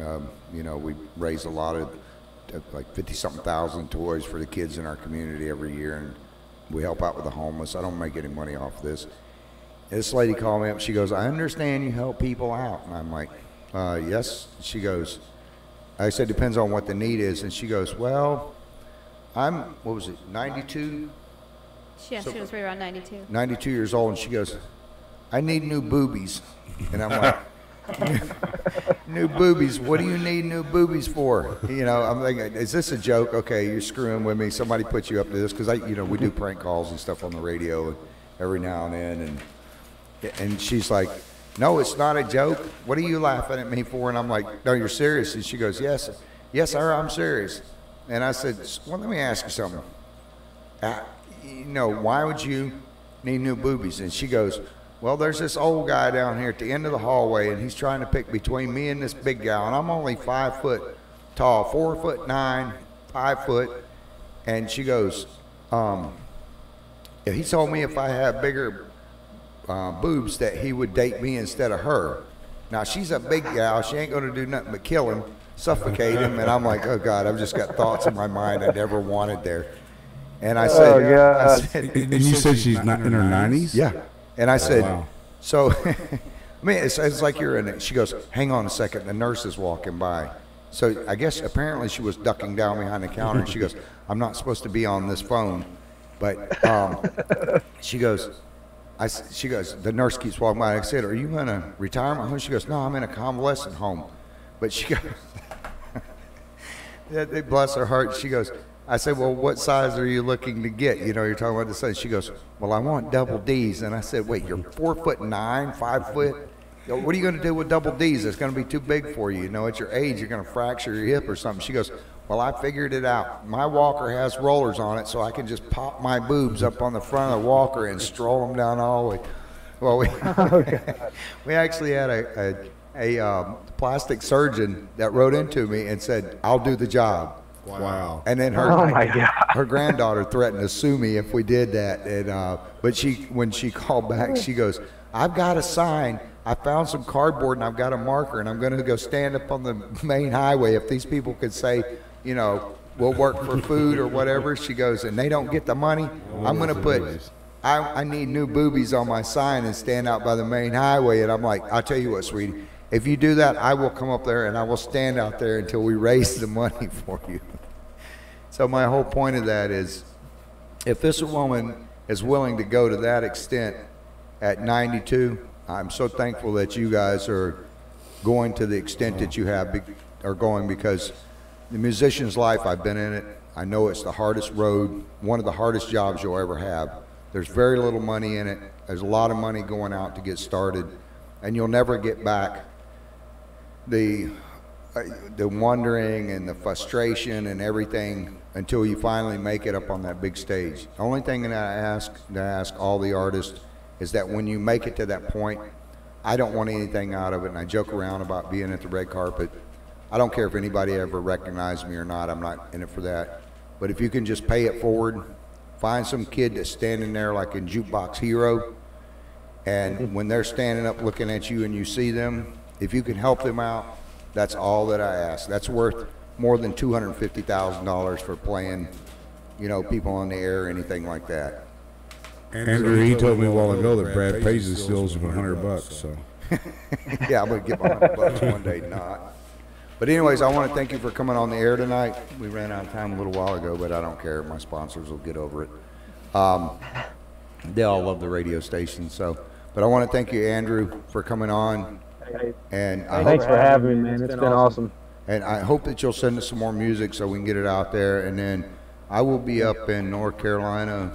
B: You know, we raise a lot of, like 50-something thousand toys for the kids in our community every year, and we help out with the homeless. I don't make any money off this. This lady called me up. She goes, I understand you help people out. And I'm like, yes. She goes, I said, depends on what the need is. And she goes, well, what was it, 92?
E: Yeah, she was right around 92.
B: 92 years old. And she goes, I need new boobies. And I'm like, new boobies? What do you need new boobies for? You know, I'm thinking, is this a joke? Okay, you're screwing with me. Somebody put you up to this. Because, you know, we do prank calls and stuff on the radio every now and then. And she's like, no, it's not a joke. What are you laughing at me for? And I'm like, no, you're serious. And she goes, yes, sir, I'm serious. And I said, well, let me ask you something. You know, why would you need new boobies? And she goes, well, there's this old guy down here at the end of the hallway, and he's trying to pick between me and this big gal, and I'm only 5 foot tall, 4'9", 5 foot. And she goes, he told me if I had bigger boobs that he would date me instead of her. Now she's a big gal, she ain't gonna do nothing but kill him, suffocate him. And I'm like, oh God, I've just got thoughts in my mind I never wanted there. And I said,
D: and you said she's not in her 90s?
B: Yeah. And I said,
D: wow.
B: So I mean, it's like you're in it. She goes, hang on a second, the nurse is walking by. So I guess apparently she was ducking down behind the counter, and she goes, I'm not supposed to be on this phone. But she goes, the nurse keeps walking by. I said, are you in a retirement home? She goes, no, I'm in a convalescent home. But she goes, they bless her heart. She goes, I said, well, what size are you looking to get? You know, you're talking about the size. She goes, well, I want double D's. And I said, wait, you're 4'9", 5 foot? What are you going to do with double D's? It's going to be too big for you. You know, at your age, you're going to fracture your hip or something. She goes, well, I figured it out. My walker has rollers on it, so I can just pop my boobs up on the front of the walker and stroll them down all the way. Well, we actually had a plastic surgeon that wrote into me and said, I'll do the job.
D: Wow.
B: And then her granddaughter threatened to sue me if we did that. And but when she called back, she goes, I've got a sign. I found some cardboard and I've got a marker, and I'm going to go stand up on the main highway. If these people could say, you know, we'll work for food or whatever, she goes, and they don't get the money, I'm going to put, I need new boobies on my sign and stand out by the main highway. And I'm like, I'll tell you what, sweetie, if you do that, I will come up there and I will stand out there until we raise the money for you. So my whole point of that is, if this woman is willing to go to that extent at 92, I'm so thankful that you guys are going to the extent that you are going, because the musician's life, I've been in it. I know it's the hardest road, one of the hardest jobs you'll ever have. There's very little money in it. There's a lot of money going out to get started, and you'll never get back the wondering and the frustration and everything until you finally make it up on that big stage. The only thing that I ask all the artists is that when you make it to that point, I don't want anything out of it. And I joke around about being at the red carpet. I don't care if anybody ever recognized me or not. I'm not in it for that. But if you can just pay it forward, find some kid that's standing there like in Jukebox Hero, and when they're standing up looking at you and you see them, if you can help them out, that's all that I ask. That's worth more than $250,000 for playing, you know, people on the air or anything like that.
D: Andrew, he told me a while ago that Brad Paisley steals him $100. So
B: yeah, I'm gonna give him $100 one day, not. But anyways, I want to thank you for coming on the air tonight. We ran out of time a little while ago, but I don't care. My sponsors will get over it. They all love the radio station. So, but I want to thank you, Andrew, for coming on. And
C: thanks for having me, man. It's been awesome.
B: And I hope that you'll send us some more music so we can get it out there. And then I will be up in North Carolina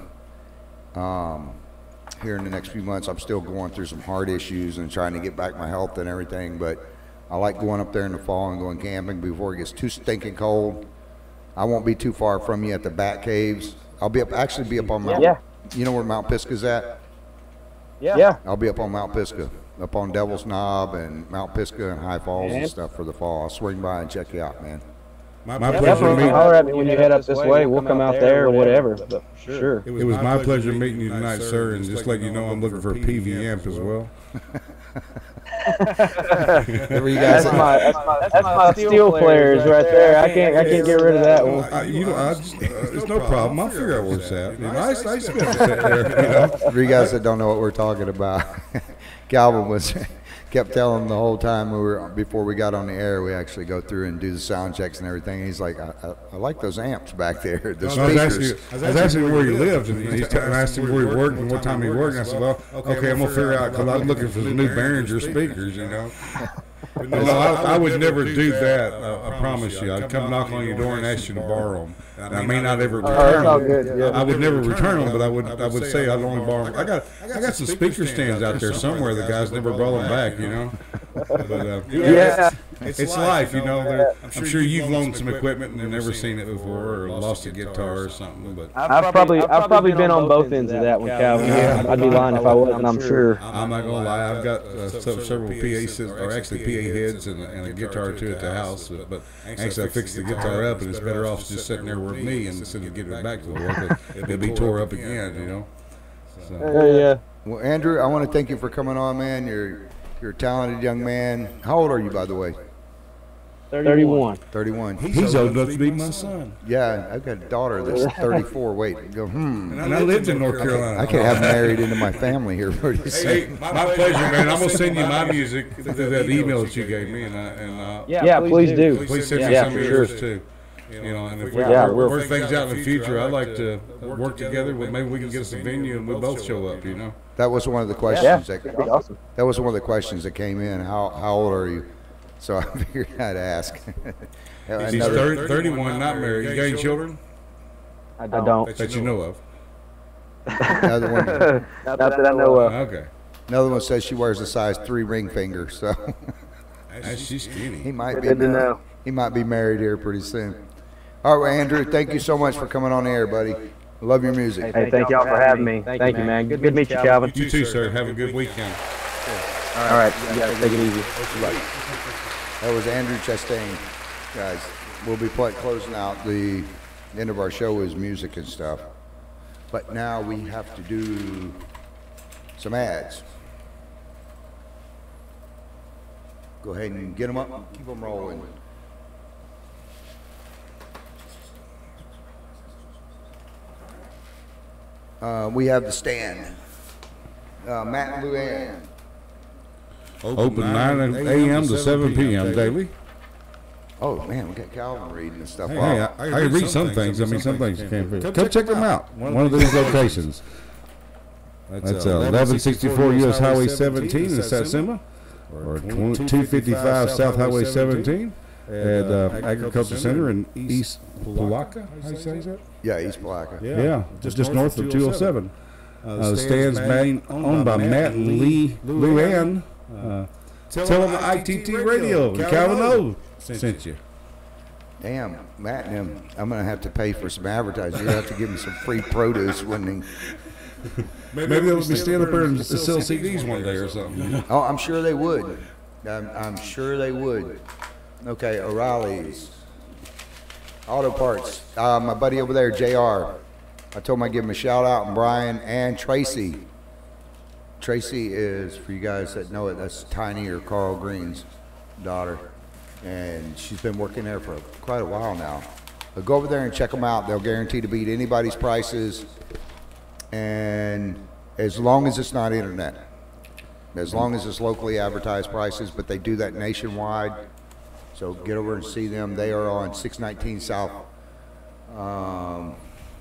B: here in the next few months. I'm still going through some heart issues and trying to get back my health and everything, but I like going up there in the fall and going camping before it gets too stinking cold. I won't be too far from you at the Bat Caves. I'll be up on Mount.
C: Yeah.
B: You know where Mount Pisgah's at?
C: Yeah.
B: I'll be up on Mount Pisgah, up on Devil's Knob and Mount Pisgah and High Falls and stuff for the fall. I'll swing by and check you out, man.
D: My
C: Yeah,
D: pleasure meeting.
C: holler at me when you head up this way. We'll come out there or whatever. But for sure.
D: It was my pleasure meeting you tonight, sir, and just let you know I'm looking for a PV amp as well.
C: That's my steel players right there. I can't get rid of that one.
D: It's no problem. I'll figure out where it's at. I spent there.
B: For you guys that don't know what we're talking about, Calvin kept telling him the whole time before we got on the air, we actually go through and do the sound checks and everything. He's like, I like those amps back there, the speakers.
D: I was asking where he lived, and I asked him where he worked and what time he worked. And I said, well, okay, I'm gonna figure out because I'm looking for the new Behringer speakers, you know. No, I would never do that. I promise you. I'd come knock on your door and ask you to borrow them. And I may not ever return them. I would never return them, but I would say I'd only borrow them. I got some speaker stands out there somewhere. The guys never brought them back, you know. But it's life, you know. I'm sure you've loaned some equipment and never seen it before, or lost a guitar or something. But
C: I've probably been on both ends of that one, Calvin. I'd be lying if I wasn't. I'm sure.
D: I'm not gonna lie. I've got several PA or actually PA heads and a guitar or two at the house. But actually, I fixed the guitar up, and it's better off just sitting there with me instead of getting it back to the work. It'll be tore up again, you know. So.
C: Yeah.
B: Well, Andrew, I want to thank you for coming on, man. You're a talented young man. How old are you, by the way?
C: 31.
B: 31.
D: He's old enough to be my son.
B: Yeah, I've got a daughter that's 34. Wait, go,
D: And I lived in North Carolina.
B: I can't have married into my family here pretty soon.
D: Hey, my pleasure, man. I'm gonna send you my music through that email that you gave me, and
C: Yeah, please do.
D: please send me some of yours too. You know, and if we work things out in the future, I'd like to work together. Maybe we can get us a venue and we both show up. You know.
B: That was one of the questions. That was one of the questions that came in. How old are you? So I figured I'd ask.
D: He's 31, not married. You got any children?
C: I don't.
D: That you know of.
B: Another one.
C: Not that I know of.
D: Okay.
B: Another one says she wears a size 3 ring finger. So
D: She's skinny.
B: he might be.
C: Good to know.
B: He might be married here pretty soon. All right, Andrew. Thank you so much for coming on the air, buddy. Love your music.
C: Hey, thank y'all for having me. Thank you, man. Good to meet you, Calvin.
D: You too, sir. Have a good weekend.
C: All right. You guys take it easy.
B: That was Andrew Chastain, guys. We'll be closing out. The end of our show is music and stuff. But now we have to do some ads. Go ahead and get them up. Keep them rolling. We have the stand. Matt and Luann.
D: Open 9 a.m. to 7 p.m. daily.
B: Oh man, we got Calvin reading and stuff.
D: Hey,
B: Wow.
D: I can read some things. I mean, some things you can't read. Come check them out. One of these locations. That's 1164 U.S. Highway 17 in Satsuma, or 255 South Highway 17 at Agriculture Center in East Palaca. How do you say that?
B: Yeah, East Palaca.
D: Yeah, just north of 207. The stand's owned by Matt and Luann. Tell them the ITT radio and Calvin O sent you.
B: Damn, Matt and him. I'm gonna have to pay for some advertising. You have to give me some free produce when they.
D: Maybe they'll be standing up there and sell CDs one day or something.
B: Oh, I'm sure they would. I'm sure they would. Okay, O'Reilly's Auto Parts. My buddy over there, JR. I told him I'd give him a shout out, and Brian and Tracy. Tracy is, for you guys that know it, that's Tiny or Carl Green's daughter, and she's been working there for quite a while now. But go over there and check them out. They'll guarantee to beat anybody's prices, and as long as it's not internet, as long as it's locally advertised prices, but they do that nationwide. So get over and see them. They are on 619 South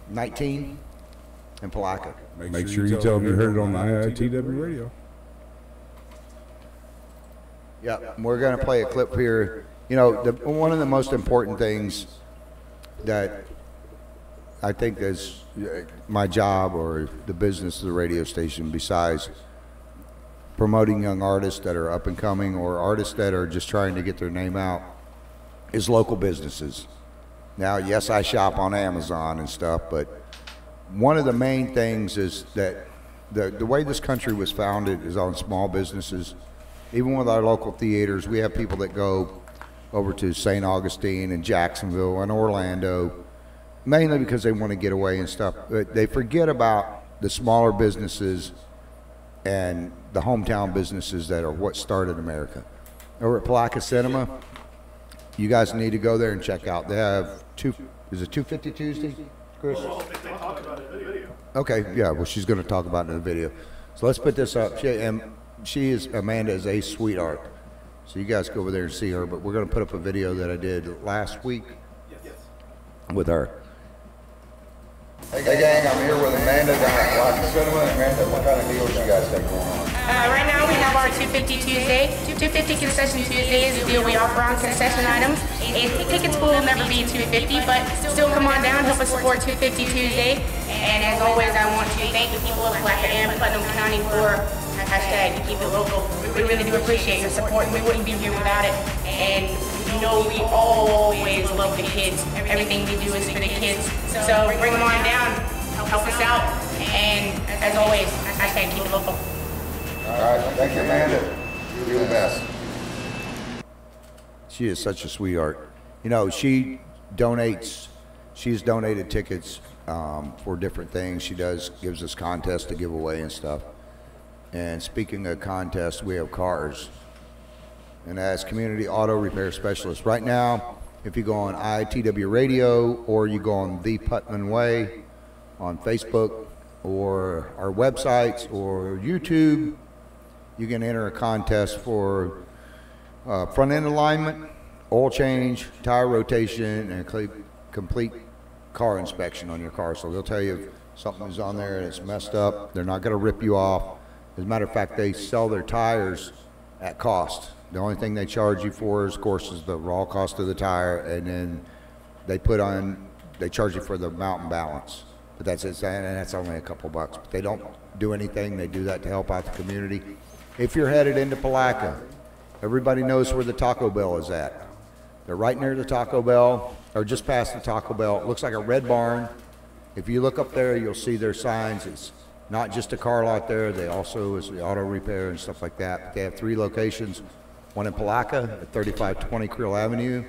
B: 19 in Palaca.
D: Make sure you tell them you heard it on the IITW radio.
B: Yeah, we're going to play a clip here. You know, one of the most important things that I think is my job or the business of the radio station, besides promoting young artists that are up and coming or artists that are just trying to get their name out is local businesses. Now, yes, I shop on Amazon and stuff, but one of the main things is that the way this country was founded is on small businesses. Even with our local theaters, we have people that go over to St. Augustine and Jacksonville and Orlando, mainly because they want to get away and stuff. But they forget about the smaller businesses and the hometown businesses that are what started America. Over at Palaca Cinema, you guys need to go there and check out. They have is it 250 Tuesday, Chris?
F: Well, they talked about it in the video.
B: Okay, yeah, well, she's going to talk about it in the video. So let's put this up. Amanda is a sweetheart. So you guys go over there and see her, but we're going to put up a video that I did last week with her. Hey gang, I'm here with Amanda down at Palaca Cinema. Amanda, what kind of deals you guys got going on?
G: Right now we have our 250 Tuesday. 250 Concession Tuesday is a deal we offer on concession items. Tickets will never be 250, but still come on down, help us support 250 Tuesday. And as always, I want to thank the people of Palaca and Putnam County for hashtag keep it local. We really do appreciate your support. We wouldn't be here without it. And you know we always love the kids. Everything we do is for the kids. So bring them on down, help us out. And as always, hashtag keep it local.
B: All right, thank you, Amanda. You're the best. She is such a sweetheart. You know, she's donated tickets for different things. She gives us contests to give away and stuff. And speaking of contests, we have cars. And as community auto repair specialist, right now, if you go on IITW Radio or you go on The Putman Way on Facebook or our websites or YouTube, you can enter a contest for front end alignment, oil change, tire rotation, and a complete car inspection on your car. So they'll tell you if something's on there and it's messed up. They're not going to rip you off. As a matter of fact, they sell their tires at cost. The only thing they charge you for, is, of course, is the raw cost of the tire, and then they charge you for the mountain balance. But that's it, and that's only a couple bucks. But they don't do anything. They do that to help out the community. If you're headed into Palaca, everybody knows where the Taco Bell is at. They're right near the Taco Bell, or just past the Taco Bell. It looks like a red barn. If you look up there, you'll see their signs. It's not just a car lot there. They also is the auto repair and stuff like that. They have 3 locations. One in Palaca at 3520 Creel Avenue.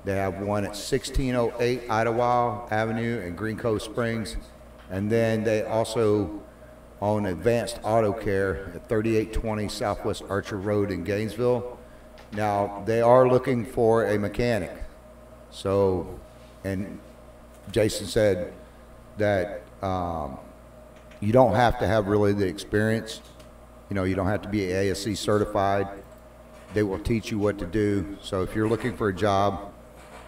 B: They have one at 1608 Idlewild Avenue in Green Cove Springs. And then they also own Advanced Auto Care at 3820 Southwest Archer Road in Gainesville. Now, they are looking for a mechanic. So, and Jason said that you don't have to have really the experience. You know, you don't have to be ASC certified. They will teach you what to do. So if you're looking for a job,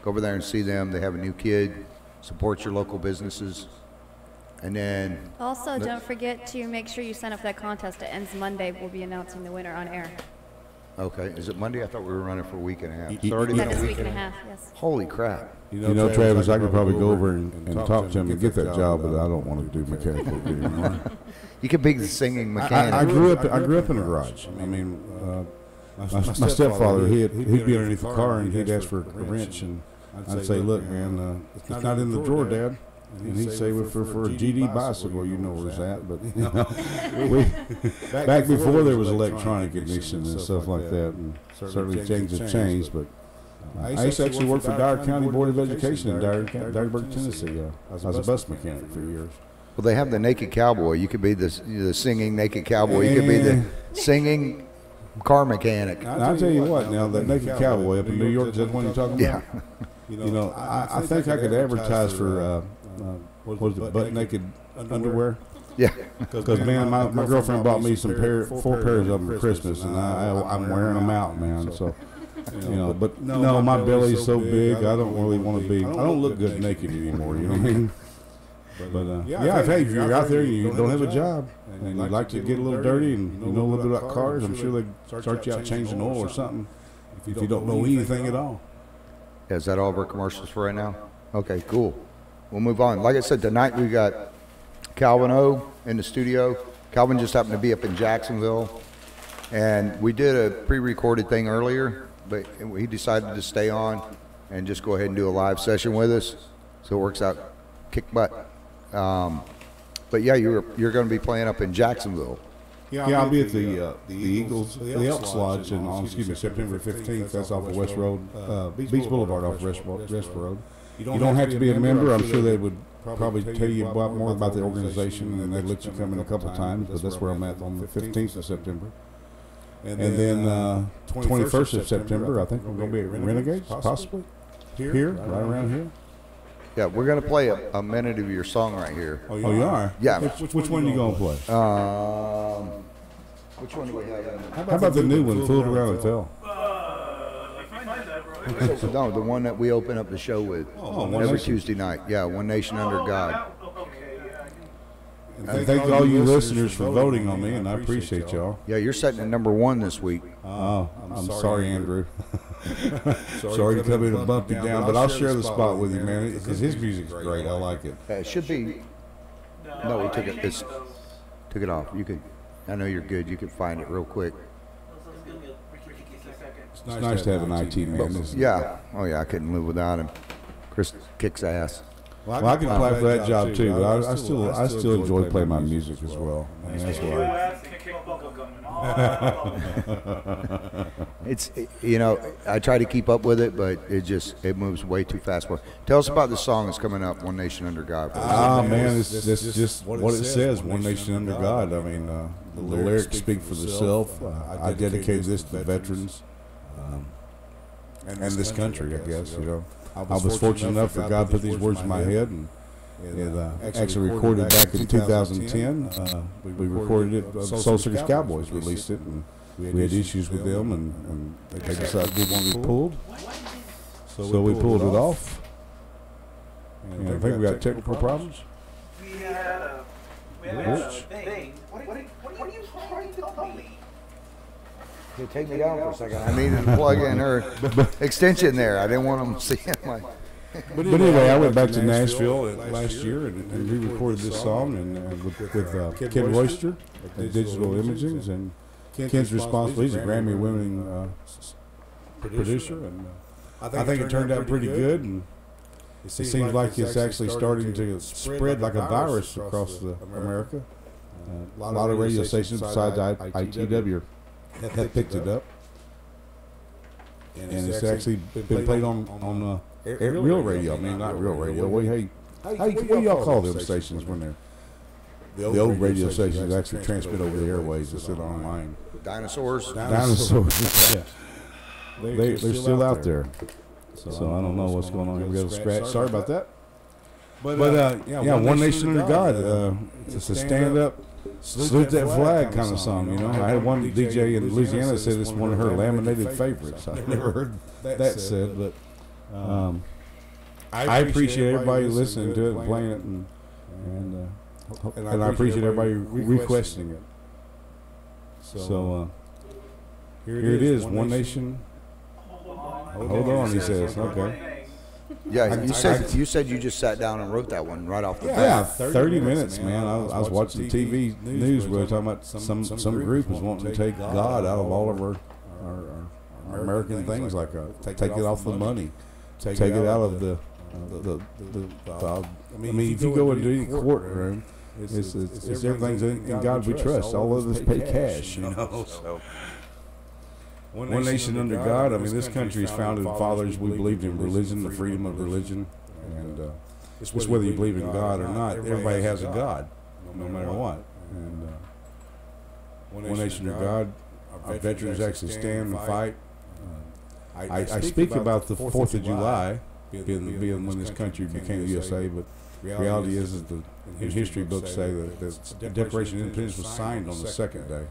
B: go over there and see them. They have a new kid. Support your local businesses. And then
E: Also, don't forget to make sure you sign up for that contest. It ends Monday. We'll be announcing the winner on air.
B: okay, is it Monday? I thought we were running for a week and a half. It's
D: Yeah,
B: already been
E: That
B: a
E: is a
B: week.
E: week and a half, yes.
B: Holy crap.
D: You know, Travis, I could probably go over and talk to him and get that job, but I don't want to do mechanical work anymore.
B: You could be the singing mechanic.
D: I grew up in a garage. I mean, my stepfather, he'd be underneath the car and he'd ask for a wrench, and I'd say, "Look, man, it's not in the drawer, Dad." And he'd say, "Well, for a GD bicycle, you know where it's at." But you know, back before there was electronic ignition and stuff like that, and certainly things have changed. But I used to actually work for Dyer County Board of Education in Dyersburg, Tennessee. I was a bus mechanic for years.
B: Well, they have the naked cowboy. You could be the singing naked cowboy. You could be the singing car mechanic.
D: I'll tell you what, now, that naked cowboy up in New York, is that the one you're talking about?
B: Yeah.
D: You know, I think I could advertise for, what is it, butt naked underwear?
B: Yeah.
D: Because, man, my girlfriend bought me 4 pairs of them for Christmas, and I'm wearing them out, man. So, you know, but no, my belly's so big, I don't really want to be, I don't look good naked anymore, you know what I mean? But, yeah, if you're out there and you don't have a job, and you like to get a little dirty and you know a little bit about cars, I'm sure they start you out changing oil or something if you don't know anything at all.
B: Is that all of our commercials for right now? Okay, cool. We'll move on. Like I said, tonight we got Calvin O in the studio. Calvin just happened to be up in Jacksonville. And we did a pre-recorded thing earlier, but he decided to stay on and just go ahead and do a live session with us. So it works out kick butt. But yeah, you're going to be playing up in Jacksonville.
D: Yeah, I'll be at the Eagles, the Elks Lodge, on September 15th. That's off of West Road, Beach Boulevard off West Road. You don't have to be a member. I'm sure they would probably tell you more about the organization, and they'd let you come in a couple of times. But that's where I'm at on the 15th of September. And then 21st of September, I think we're going to be at Renegades, possibly here, right around here.
B: Yeah, we're going to play a minute of your song right here.
D: Oh, you are?
B: Yeah.
D: Which one are you going to play?
B: Which one do we have?
D: How about the new one, Fooled Around and Fell?
B: No, the one that we open up the show with every Tuesday night. Yeah, One Nation Under God.
D: And thank all you listeners for voting on me, and I appreciate y'all.
B: Yeah, you're setting at #1 this week.
D: Oh, I'm sorry, Andrew. Sorry to come in and bump you down, but I'll share the spot with you, man, because his music's great. I like it.
B: It should be. No, we took it. Took it off. You could. I know you're good. You can find it real quick.
D: It's nice to have an IT man.
B: Yeah. Oh yeah, I couldn't live without him. Chris kicks ass.
D: Well, I can apply for that job too, but I still enjoy playing my music as well. And that's why.
B: It's I try to keep up with it, but it moves way too fast. Tell us about the song that's coming up, One Nation Under God.
D: Man, it's just what it says, One Nation Under God. I mean, the lyrics speak for themselves. I dedicated this to veterans and this country, I guess. I was fortunate enough that God put these words in my head, and it actually recorded back in 2010. We recorded it. Soul Circus Cowboys released it, and we had issues with them, and they decided we wanted it pulled. So we pulled it off. And I think we got technical problems.
F: We had a thing. What are you trying to tell me?
B: Hey, take me down for a second. I needed to plug in her extension there. I didn't want them seeing my.
D: But anyway, I went back to Nashville last year and re-recorded this song and with Ken Royster at Digital Imagings, and Ken's responsible. He's a Grammy-winning producer, and I think it turned out pretty good. And it seems like it's actually starting to spread like a virus across America. A lot of radio stations besides IITW have picked it up, and it's actually been played on real radio. I mean, not real radio. What do y'all call them stations when they're the old radio stations actually transmit over the airways instead of online?
B: Dinosaurs.
D: Dinosaurs. Yeah. They're still out there. So I don't know what's going on here. We got a scratch. Sorry about that. But yeah, One Nation Under God. It's a stand-up, salute that flag kind of song. I had one DJ in Louisiana say this is one of her laminated favorites. I never heard that said, but I appreciate everybody listening to it and playing it, and I appreciate everybody requesting it. So here it is, One Nation. Hold on, he says. Okay.
B: Yeah, you said you just sat down and wrote that one right off the bat.
D: Yeah, 30 minutes, man. I was watching the TV news where they were talking about some group is wanting to take God out of all of our American things, like take it off the money, take it out of the I mean, if you go into any courtroom, it's everything's in God we trust. All of us pay cash, So. One Nation Under God. I mean, this country is founded in fathers. We believed in religion, the freedom of religion, and it's whether you believe in God or not. Everybody has a God, no matter what. And One Nation Under God. Our veterans actually stand and fight. I speak about the 4th of July being when this country became the USA, but reality is the history books say that the Declaration of Independence was signed on the second day.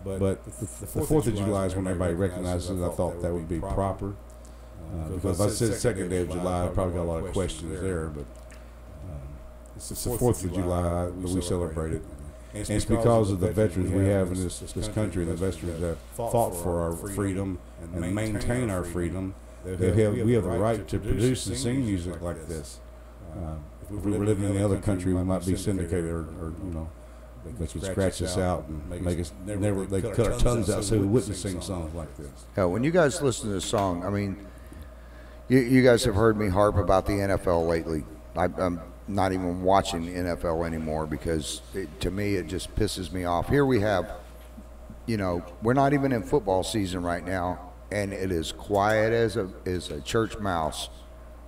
D: But the 4th of July is when everybody recognizes it. I thought that would be proper. Because if I said second day of July, I probably got a lot of questions there. But it's the 4th of July that we celebrate it. And it's because of the veterans we have in this country, and the veterans that fought for our freedom and maintain our freedom, that we have the right to produce and sing music like this. If we were living in the other country, we might be syndicated or which would scratch us out and make us never. They cut our tongues out so we wouldn't sing songs like this.
B: Yeah, when you guys listen to this song, I mean, you guys have heard me harp about the NFL lately. I'm not even watching the NFL anymore because to me it just pisses me off. Here we have, you know, we're not even in football season right now, and it is quiet as a church mouse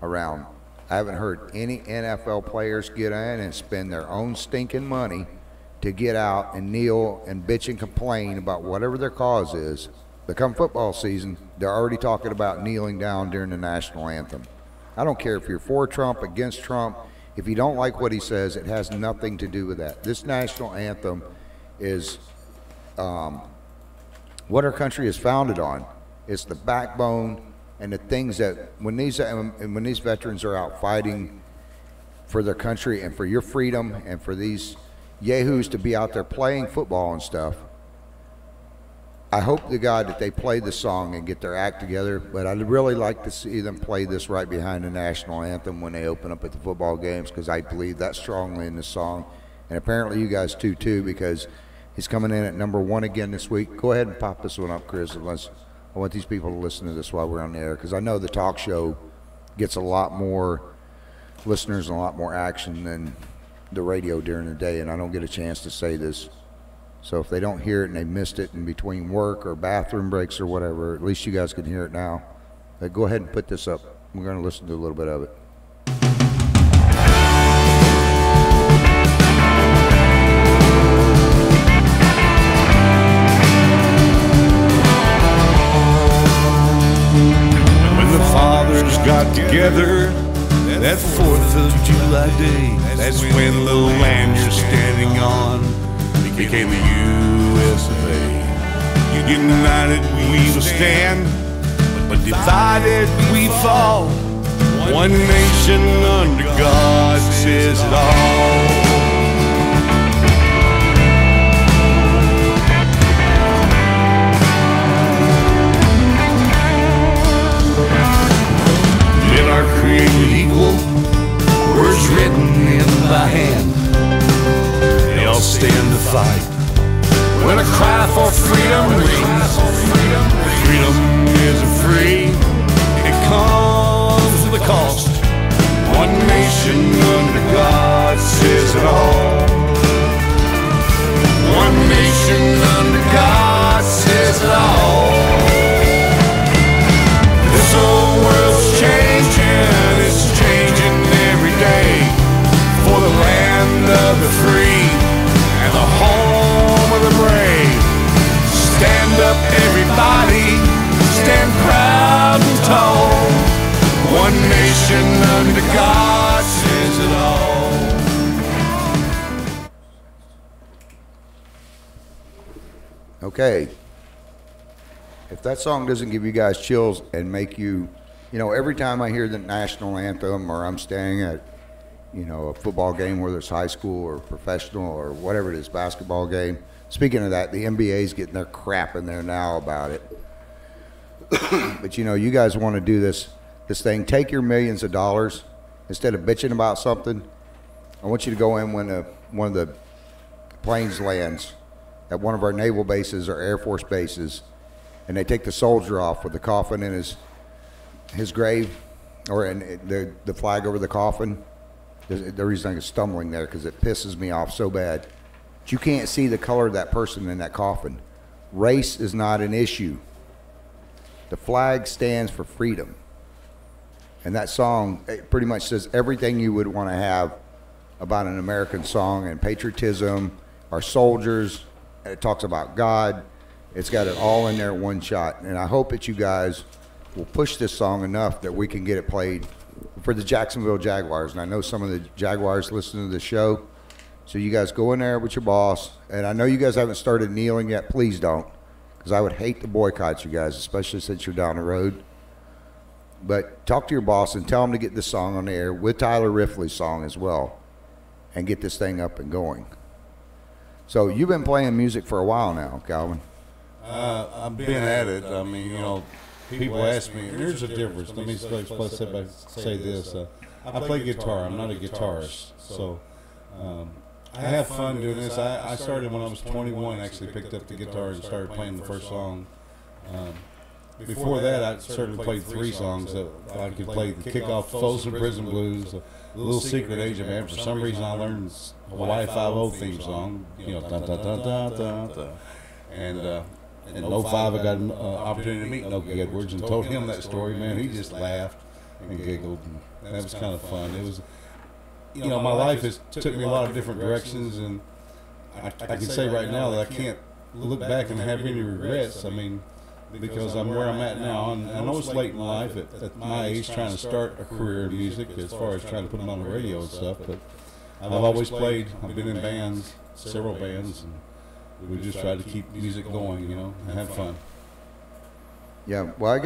B: around. I haven't heard any NFL players get in and spend their own stinking money to get out and kneel and bitch and complain about whatever their cause is. But come football season, they're already talking about kneeling down during the national anthem. I don't care if you're for Trump, against Trump. If you don't like what he says, it has nothing to do with that. This national anthem is what our country is founded on. It's the backbone and the things that when these veterans are out fighting for their country and for your freedom and for these yahoos to be out there playing football and stuff, I hope to God that they play the song and get their act together, but I'd really like to see them play this right behind the national anthem when they open up at the football games, because I believe that strongly in the song. And apparently you guys do too, because he's coming in at #1 again this week. Go ahead and pop this one up, Chris, unless I want these people to listen to this while we're on the air, because I know the talk show gets a lot more listeners and a lot more action than the radio during the day, and I don't get a chance to say this. So if they don't hear it and they missed it in between work or bathroom breaks or whatever, at least you guys can hear it now. But go ahead and put this up. We're going to listen to a little bit of it.
H: When the fathers got together that 4th of July day, that's when the land you're standing on became the US of A. United we will stand, but divided we fall. One nation under God says it all. Men are created equal, words written in by hand. They all stand to fight when a cry for freedom rings. Freedom isn't free, it comes with a cost. One nation under God says it all. One nation under God says it all. This whole world's changing, it's changing every day for the land of the free and the home of the brave. Stand up, everybody, stand proud and tall. One nation under God says it all.
B: Okay. If that song doesn't give you guys chills and make you, you know, every time I hear the national anthem or I'm standing at, you know, a football game, whether it's high school or professional or whatever it is, basketball game. Speaking of that, the NBA's getting their crap in there now about it. But, you know, you guys want to do this thing. Take your millions of dollars. Instead of bitching about something, I want you to go in when one of the planes lands at one of our naval bases or Air Force bases, and they take the soldier off with the coffin in his grave, or in the flag over the coffin. The reason I'm stumbling there because it pisses me off so bad. But you can't see the color of that person in that coffin. Race is not an issue. The flag stands for freedom. And that song, it pretty much says everything you would want to have about an American song, and patriotism, our soldiers. It talks about God. It's got it all in there in one shot. And I hope that you guys will push this song enough that we can get it played for the Jacksonville Jaguars. And I know some of the Jaguars listen to the show. So you guys go in there with your boss. And I know you guys haven't started kneeling yet. Please don't. Because I would hate to boycott you guys, especially since you're down the road. But talk to your boss and tell him to get this song on the air with Tyler Riffley's song as well. And get this thing up and going. So you've been playing music for a while now, Calvin.
D: I've been at it. I mean, you know, people ask me, and there's a difference. Let me say this. I play guitar. I'm not a guitarist. So I have fun doing this. I started when I was 21. Actually, picked up the guitar and started playing the first song. Before that, I certainly played 3 songs. I could play the kickoff Folsom Prison Blues, Little Secret Agent Man. For some reason, I learned Hawaii 5-0 theme song. You know, dun dun dun dun dun dun. And in 05, I got an opportunity to meet Noki Edwards and told him that story. Man, he just laughed and giggled. And that was kind of fun. It was, you know, my life has took me a lot of different directions, and I can say right now that I can't look back and have any regrets. I mean, because I'm where I'm at now, and I know it's late in life at my age trying to start a career in music as far as trying to put them on the radio and stuff, but I've always played. I've been in bands, several bands, and we just try to keep music going, you know, and have fun.
B: Yeah, well, I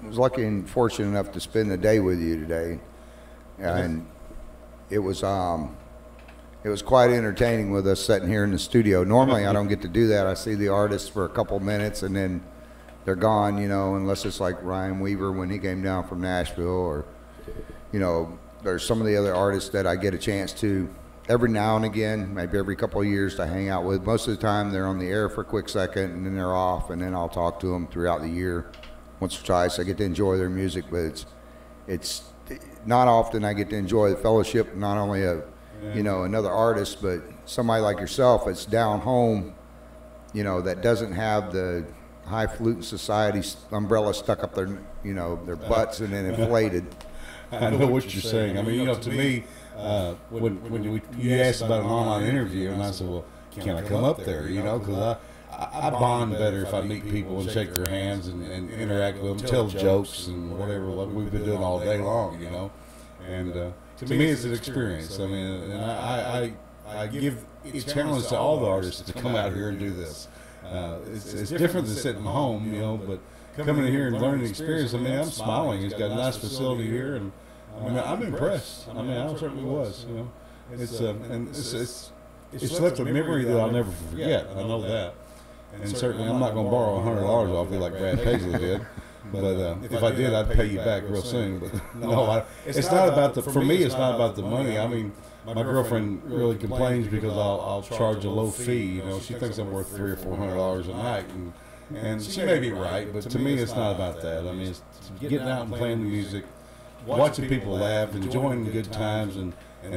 B: was lucky and fortunate enough to spend the day with you today, and it was quite entertaining with us sitting here in the studio. Normally, I don't get to do that. I see the artists for a couple minutes, and then they're gone, you know, unless it's like Ryan Weaver when he came down from Nashville, or, you know, there's some of the other artists that I get a chance to every now and again, maybe every couple of years, to hang out with. Most of the time they're on the air for a quick second and then they're off, and then I'll talk to them throughout the year once or twice. I get to enjoy their music, but it's not often I get to enjoy the fellowship, not only you know, another artist, but somebody like yourself that's down home, you know, that doesn't have the highfalutin society umbrella stuck up their, you know, their butts and then inflated.
D: I know what you're saying. I mean, you know, to me, when you asked about an online interview, and I said, well, can I come up there? You know, because I bond better if I meet people and shake their hands and interact with them, tell jokes and whatever like we've been doing all day long, you know. And to me, it's an experience. I mean, and I give a challenge to all the artists to come out here and do this. It's different than sitting home, you know, but coming in here and learning the experience, I mean, I'm smiling. It's got a nice facility here, and I mean, I'm impressed. I mean, I certainly was, you know. It's left a memory that I'll never forget. I know that. And certainly I'm not going to borrow $100 off you like Brad Paisley did. But if I did, I'd pay you back real soon. But no, it's not about for me, it's not about the money. I mean, my girlfriend really complains because I'll charge a low fee. You know, she thinks I'm worth $300 or $400 a night, and she may be right. But to me, it's not about that. I mean, it's getting out and playing the music, watching people laugh, enjoying good times, and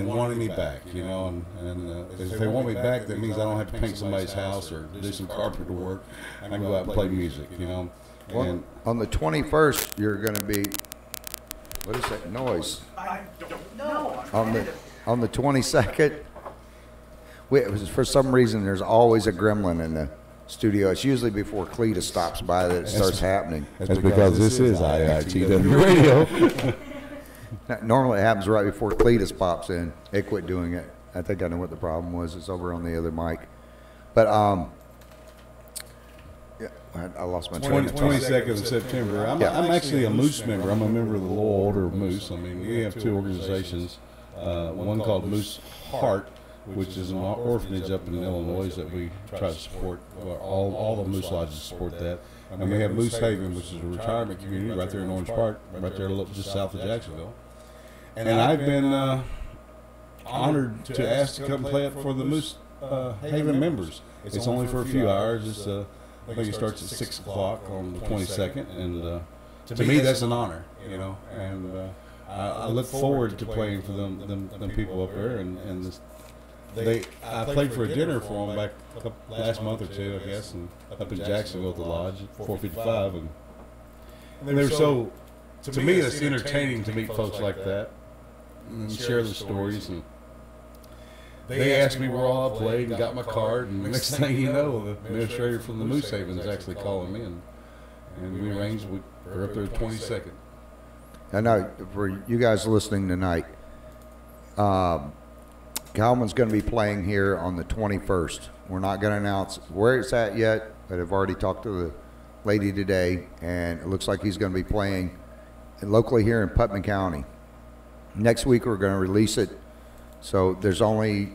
D: wanting me back. You know, and if they want me back, that means I don't have to paint somebody's house or do some carpenter work. I can go out and play music. You know.
B: Well, on the 21st, you're going to be. What is that noise?
F: I don't know.
B: On the 22nd, for some reason, there's always a gremlin in the studio. It's usually before Cletus stops by that it starts happening.
D: That's because this is IITW Radio.
B: Normally it happens right before Cletus pops in. They quit doing it. I think I know what the problem was. It's over on the other mic. But yeah, I lost my train of thought.
D: 22nd of September. I'm actually a Moose member. I'm a member of the Little Order of Moose. I mean, we have 2 organizations. One called Moose Heart, which is an orphanage up in Illinois that we try to support. All the Moose Lodges support that. And we have Moose Haven, which is a retirement community right there in Orange Park, right there just south of Jacksonville. And I've been honored to ask to come play it for the Moose Haven members. It's only for a few hours. It's I think it starts at 6 o'clock on the 22nd, and to me that's an honor, you know. And I look forward to playing for them people up there, and I played for a dinner for them back last month or 2, I guess, and up in Jacksonville at the lodge at 455, and they were so. To me, it's entertaining to meet folks like that and share the stories. And they asked me where all I played and got my card, and the next thing you know, the administrator from the Moose Haven is actually calling me, and we arranged we're up there the 22nd.
B: I know for you guys listening tonight, Calvin's going to be playing here on the 21st. We're not going to announce where it's at yet, but I've already talked to the lady today, and it looks like he's going to be playing locally here in Putnam County. Next week we're going to release it. So there's only,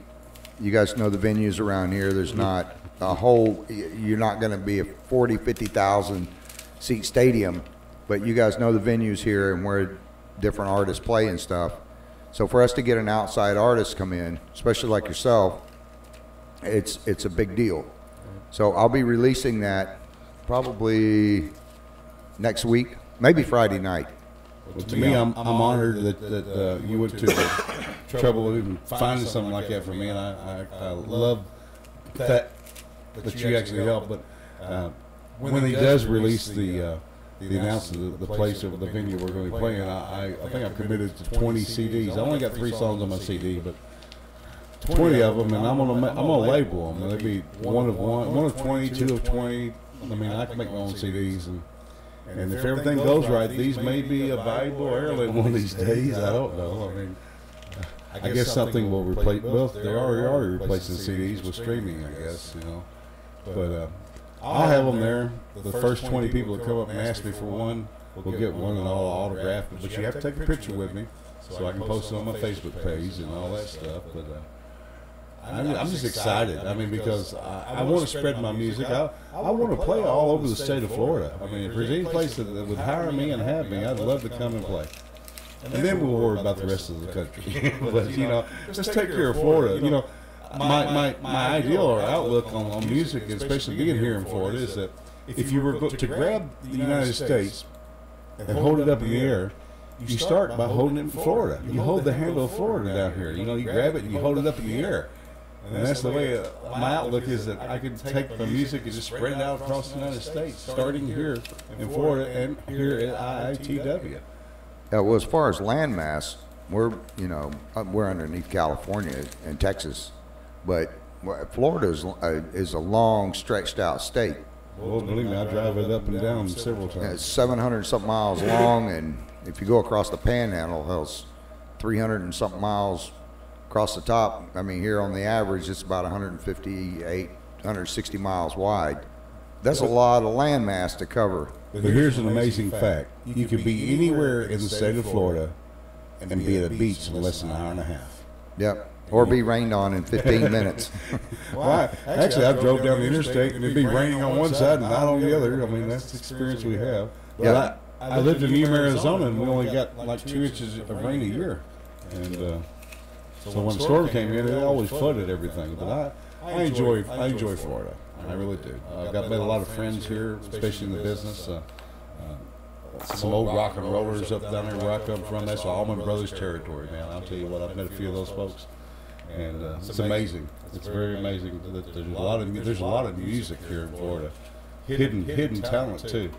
B: you guys know the venues around here. There's not a whole, you're not going to be a 40, 50,000 seat stadium, but you guys know the venues here and where different artists play and stuff. So for us to get an outside artist come in, especially like yourself, it's a big deal. So I'll be releasing that probably next week, maybe Friday night.
D: Well, to me, I'm honored that you went to the trouble of even finding something like that for me, and I love that you actually helped. But when he does release the announcement of the place of the venue we're going to be playing, I think I've committed to 20 CDs. I only got 3 songs on my CD, but 20 of them, and I'm gonna label them. They'll be one of 20, 2 of 20. I mean, I can make my own CDs, and if everything goes right, these may be a valuable heirloom one of these days. I don't know. I mean, I guess something will replace. Well, they are replacing CDs with streaming, I guess, you know. But I'll have them there. The first 20 people that come up and ask me for one will get one and all autographed. But you have to take a picture with me so I can post it on my Facebook page and all that stuff. But I'm just excited. I mean, because I want to spread my music. I want to play all over the state of Florida. I mean, if there's any place that would hire me and have me, I'd love to come and play. And then we'll worry about the rest of the country. But, you know, just take care of Florida. You know, my ideal or outlook on music, especially being here in Florida, is that if you were to grab the United States and hold it up in the air, you start by holding it in Florida. You hold the handle of Florida down here. You know, you grab it and you hold it up in the air. And that's the way my outlook is, that I can take my music and just spread it out across the United States, starting here in Florida and here at IITW.
B: Well, as far as landmass, we're underneath California and Texas, but Florida is a long, stretched out state.
D: Well, believe me, I drive it up and down several times.
B: It's 700 something miles long, and if you go across the Panhandle, it's 300 and something miles across the top. I mean, here on the average, it's about 158, 160 miles wide. That's a lot of landmass to cover.
D: But here's an amazing fact. You could be anywhere in the state of Florida and be at a beach in less than an hour and a half.
B: Yep. Or be rained on in 15 minutes.
D: Well, actually, I drove down the interstate and it'd be raining on one side and not on the other. I mean, that's the experience we have. But I lived in Yuma, Arizona, and we only got like 2 inches of rain a year. And so when the storm came in, it always flooded everything. But I enjoy Florida. I really do. I've met a lot of friends here, especially in the business. Some old rock and rollers up down there where I come from. That's Allman Brothers territory, man. I'll tell you what, I've met a few of those folks, and it's amazing. It's very amazing that there's a lot of music here in Florida, hidden talent too,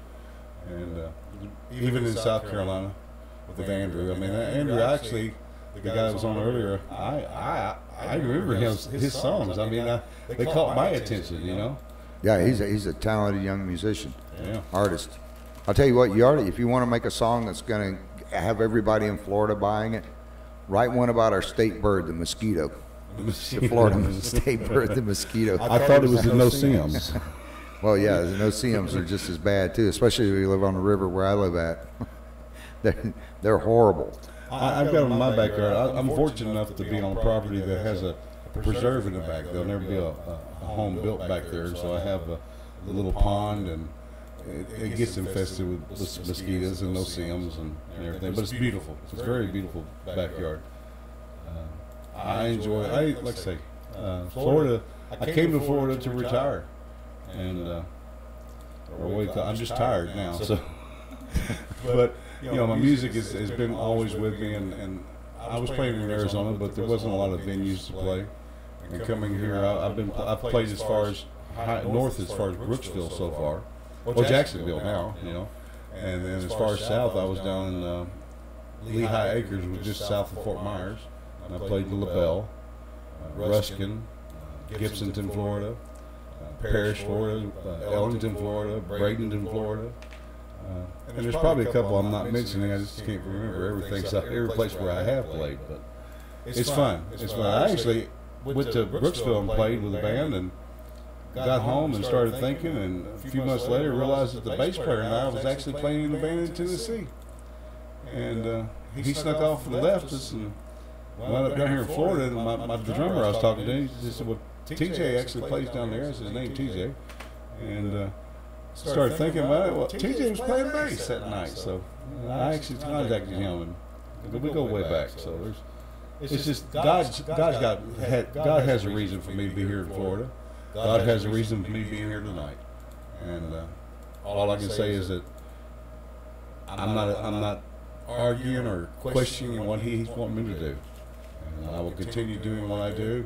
D: and even in South Carolina with Andrew. I mean, Andrew actually, the guy that was on earlier, I remember his songs. I mean, they caught my attention, you know.
B: Yeah, he's a talented young musician, artist. I'll tell you what, if you want to make a song that's going to have everybody in Florida buying it, write one about our state bird, the mosquito. The Florida state bird, the mosquito.
D: I thought it was the no-see-ums.
B: Well, yeah, the no-see-ums are just as bad too, especially if you live on the river where I live at. They're horrible.
D: I've got them in my backyard. I'm fortunate enough to be on a property that has a preserve in the back. There'll never be a home built back there, so I have a little pond, and it gets infested with mosquitoes and no-see-ums and everything. But it's beautiful. It's a very beautiful backyard. I enjoy it. Like I say, Florida. I came to Florida to retire, and I'm just tired now. So, but you know, my music has been always with me, and I was playing in Arizona, but there wasn't a lot of venues to play. And coming here, I've played as far as north, as far as Brooksville so far. Well, Jacksonville now, you know. And then as far as south, I was down in Lehigh Acres, which is just south of Fort Myers. And I played in LaBelle, Ruskin, Gibsonton, Florida, Parrish, Florida, Ellington, Florida, Bradenton, Florida. And there's probably a couple I'm not mentioning. I just can't remember every place where I have played. But it's fun. It's fun. I actually went to Brooksville and played with a band, and got home and started thinking, and a few months later realized that the bass player and I was actually playing in the band in Tennessee. And he snuck off and left us, and wound up down here in Florida. And the drummer I was talking to, he said, "Well, TJ actually plays down there." That's his name, TJ. And started thinking about it. Well, TJ was playing bass that night, so I actually contacted him, and we go way back. So It's just God has a reason for me to be here in Florida. God has a reason for me being here tonight. And all I can say is that I'm not arguing or questioning what He's wanting me to do. And I will continue doing what I do,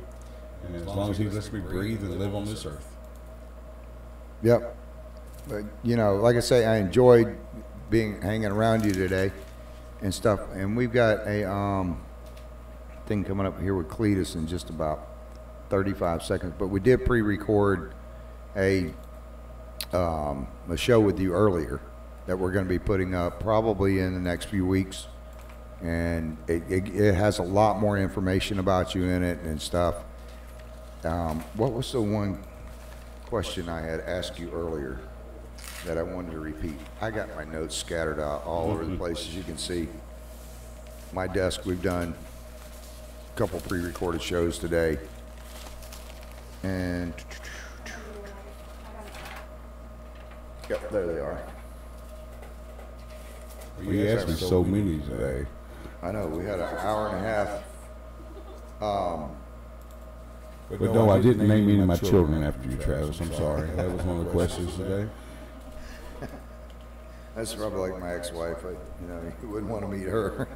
D: and as long as He lets me breathe and live on this earth.
B: Yep. But, you know, like I say, I enjoyed hanging around you today and stuff. And we've got a thing coming up here with Cletus in just about 35 seconds. But we did pre-record a show with you earlier that we're going to be putting up probably in the next few weeks. And it has a lot more information about you in it and stuff. What was the one question I had asked you earlier that I wanted to repeat? I got my notes scattered out all over the place, as you can see. My desk, we've done a couple pre-recorded shows today. And yep, there they are.
D: We asked me so many today.
B: I know, we had an hour and a half.
D: But no, I didn't name any of my children after you, Travis. I'm sorry. That was one of the questions today.
B: That's probably like my ex-wife. You wouldn't want to meet her.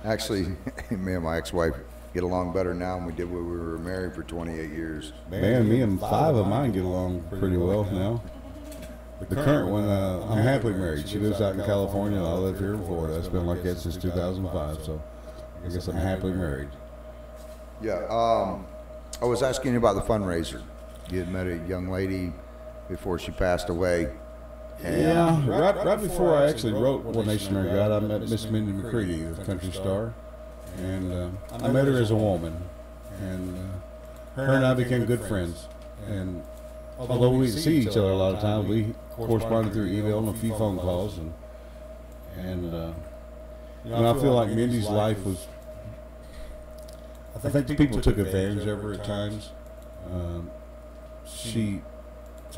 B: Actually, me and my ex-wife get along better now than we did when we were married for 28 years.
D: Man, me and 5 of mine get along pretty well now. The current one, I'm happily married. She lives out in California, and I live here in Florida. It's been like that since 2005, so I guess I'm happily married.
B: Yeah, I was asking you about the fundraiser. You had met a young lady before she passed away. And
D: yeah, right before I actually wrote One Nation Under God, I met Miss Mindy McCready, the country star, and I met her as a woman, and her and I became good friends. And although we didn't see each other a lot of times, we corresponded through email and a few phone calls, and I feel like Mindy's life was. I think people took advantage of her at times.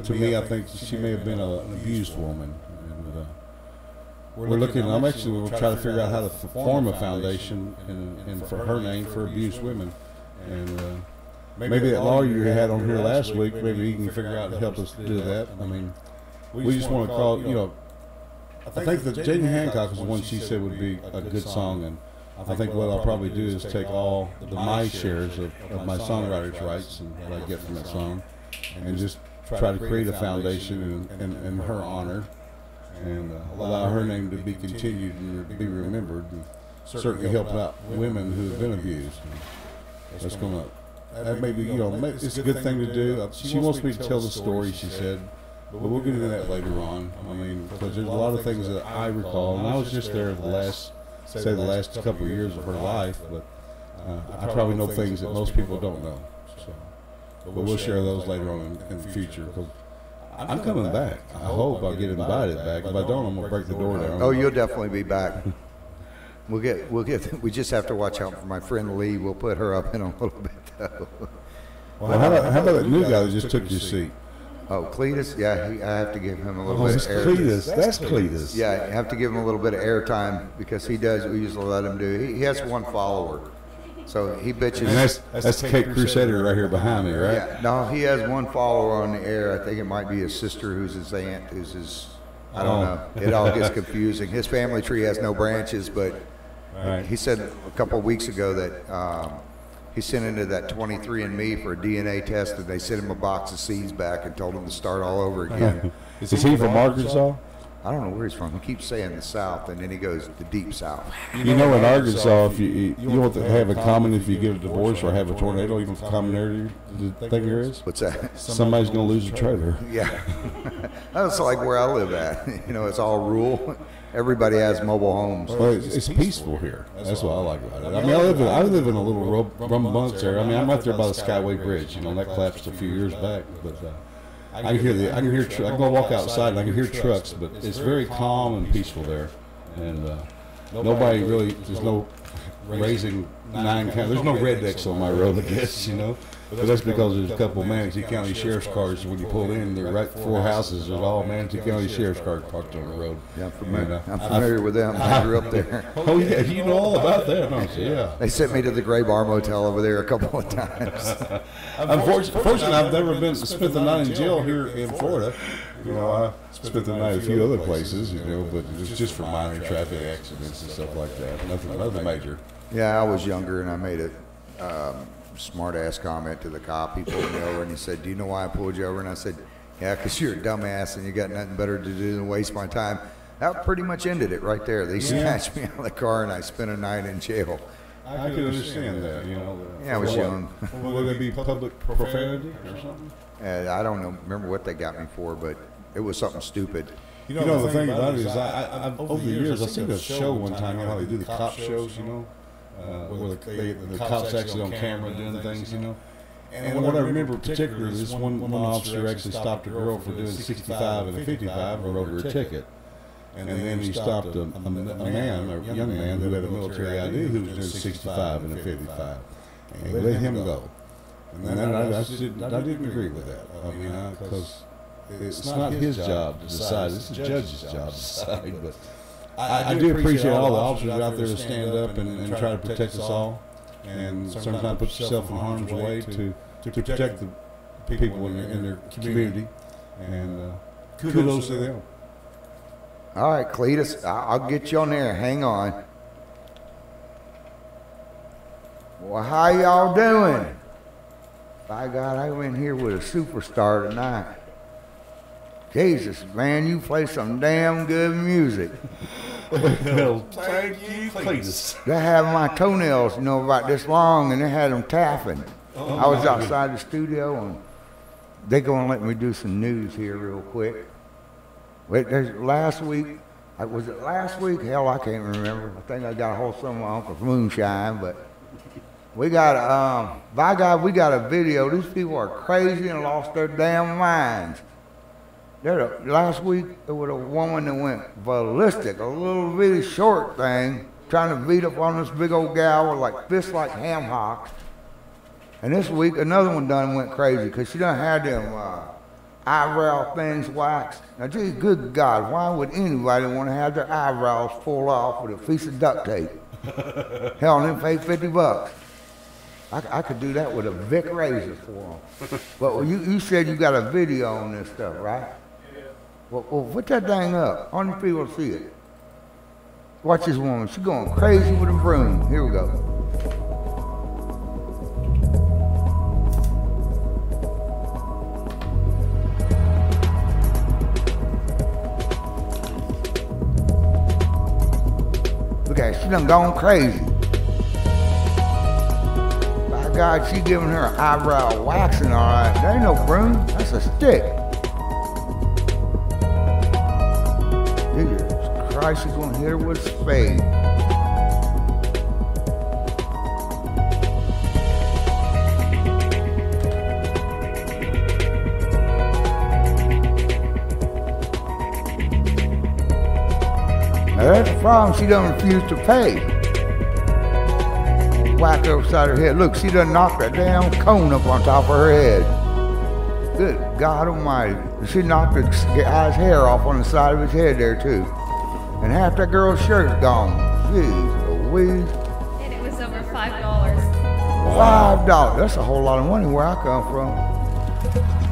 D: To me, I think she may have been an abused woman. And I'm actually going to try to figure out how to form a foundation and for her name for abused women. And maybe that lawyer you had on here last week, maybe he can figure out and help us do that. I mean, we just want to call, I think that Jane Hancock was the one she said would be a good song, and I think what I'll probably do is take all my shares of my songwriter's rights and what I get from that song, and just try to create a foundation in her honor, and allow her name to be continued and to be remembered, and certainly help out women who have been abused. That's going to, that may be, it's a good thing to do. She wants me to tell the story, she said, but we'll get into that later on. I mean, because there's a lot of things that I recall, and I was just there the last couple of years of her life, but I probably know things that most people don't know. So, but we'll share those later on in the future. Because I'm coming back. I hope I'll get invited back. If I don't, I'm gonna break the door down.
B: Oh, you'll definitely be back. We just have to watch out for my friend Lee. We'll put her up in a little bit though.
D: Well, how about that new guy that just took your seat?
B: Oh, Cletus? Yeah, I have to give him a little bit of air.
D: Cletus, that's Cletus.
B: Yeah, I have to give him a little bit of airtime because he does. We usually let him do. He has one follower, so he bitches.
D: And that's the Cape Crusader right here behind me, right?
B: Yeah. No, he has one follower on the air. I think it might be his sister, who's his aunt, who's his. I don't know. It all gets confusing. His family tree has no branches, but he said a couple of weeks ago that. He sent into that 23andMe for a DNA test, and they sent him a box of seeds back and told him to start all over again.
D: Is he from Arkansas?
B: I don't know where he's from. He keeps saying the South, and then he goes the deep South.
D: You know, in Arkansas, if you want to have a common if you get a divorce or have a tornado, even common area, the thing there is?
B: What's that?
D: Somebody's going to lose a trailer.
B: Yeah. That's like where I live at. It's all rural. Everybody has mobile homes.
D: Well, it's peaceful here. That's what I like about it. I mean, I live in a little Rumbunks area. I mean, I'm right there by the Skyway Bridge. That collapsed a few years back. But I can hear. I can go walk outside and I can hear trucks. But it's very calm and peaceful there. And nobody really. There's no raising 9 county. There's no rednecks on my road, I guess. But that's because there's a couple of Manatee County Sheriff's cars. When you pull in, they're right 4 houses. There's all Manatee County Sheriff's cars parked on the road.
B: Yeah, I'm familiar with them. I grew up there.
D: Oh yeah, you know all about that, don't you? Yeah.
B: They sent me to the Gray Bar Motel over there a couple of times.
D: Unfortunately, I've never spent the night in jail here in Florida. You know, I spent the night a few other places, you know, but it was just for minor traffic accidents and stuff like that. Nothing major.
B: Yeah, I was younger and I made a smart-ass comment to the cop. He pulled me over and he said, "Do you know why I pulled you over?" And I said, "Yeah, because you're a dumbass and you got nothing better to do than waste my time." That pretty much ended it right there. They snatched me out of the car and I spent a night in jail.
D: I can understand that, you know.
B: Yeah, I was young.
D: Would it be public profanity or something?
B: I don't know, remember what they got me for, but it was something stupid.
D: You know, the thing about it is, I've over the years, I've seen a show one time, you know how they do the cop shows, you know, where the cops actually on camera doing things, you know. And what I remember particularly is one officer actually stopped a girl for doing 65 and a 55 and wrote her a ticket. And then he stopped a young man who had a military ID who was doing 65 and a 55. And they let him go. And then I didn't agree with that. I mean, because it's not his job to decide. It's the judge's job to decide. But I do appreciate all the officers out there to stand up and try to protect us all. And sometimes put yourself in harm's way to protect the people in their community. And kudos to them.
B: All right, Cletus, I'll get you on there. Hang on. Well, how y'all doing? By God, I'm in here with a superstar tonight. Jesus, man, you play some damn good music.
D: Well, thank you, Cletus.
B: They have my toenails, you know, about this long, and they had them tapping. I was outside the studio, and they're going to let me do some news here real quick. Wait, last week, was it last week? Hell, I can't remember. I think I got a hold of some of my uncle's moonshine, but we got, by God, we got a video. These people are crazy and lost their damn minds. Last week, there was a woman that went ballistic, a little bitty short thing, trying to beat up on this big old gal with like fists like ham hocks. And this week, another one done went crazy because she done had them eyebrow things waxed. Now, gee, good God, why would anybody want to have their eyebrows pulled off with a piece of duct tape? Hell, and then pay $50. I could do that with a Vic razor for them. But you said you got a video on this stuff, right? Yeah. Well, put that thing up. Only people see it. Watch this woman. She's going crazy with a broom. Here we go. Look at her. She done gone crazy. By God, she giving her eyebrow waxing, all right. There ain't no broom. That's a stick. Jesus Christ, she's gonna hit her with a spade. Now that's the problem. She done refused to pay. Whack her upside her head. Look, she done knocked that damn cone up on top of her head. Good God Almighty. She knocked the guy's hair off on the side of his head there too. And half that girl's shirt's gone. Jeez Louise.
E: And it was over $5.
B: $5. That's a whole lot of money where I come from.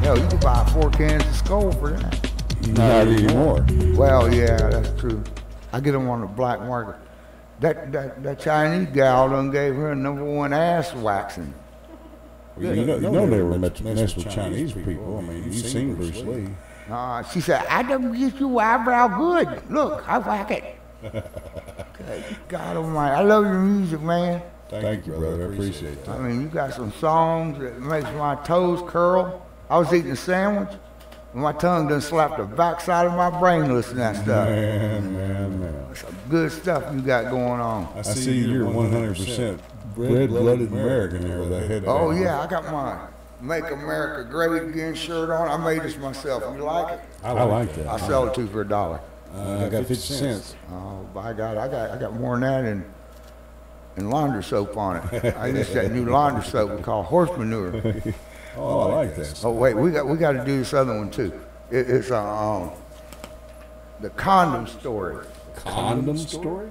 B: Hell, you can buy 4 cans of Skull for that.
D: Not anymore.
B: Well, yeah, that's true. I get them on the black market. That Chinese gal done gave her #1 ass waxing.
D: Well, you know they were mess with Chinese people. I mean, you've seen Bruce Lee.
B: She said, I done get your eyebrow good. Look, I whack it. Good God Almighty. I love your music, man.
D: Thank you, brother. I appreciate that.
B: I mean, you got some songs that makes my toes curl. I was eating a sandwich, and my tongue done slapped the backside of my brain listening to that stuff.
D: Man.
B: Some good stuff you got going on.
D: I see you're 100% red-blooded American there with that head.
B: Oh, yeah, I got my Make America Great Again shirt on. I made this myself. You like it?
D: I like that.
B: I sell it to you for $1.
D: I got 50 cents.
B: Oh, by God, I got more than that, and and laundry soap on it. I used that new laundry soap we call horse manure.
D: Oh, I like that.
B: Oh wait, we got to do this other one too. It's the condom story.
D: Condom story?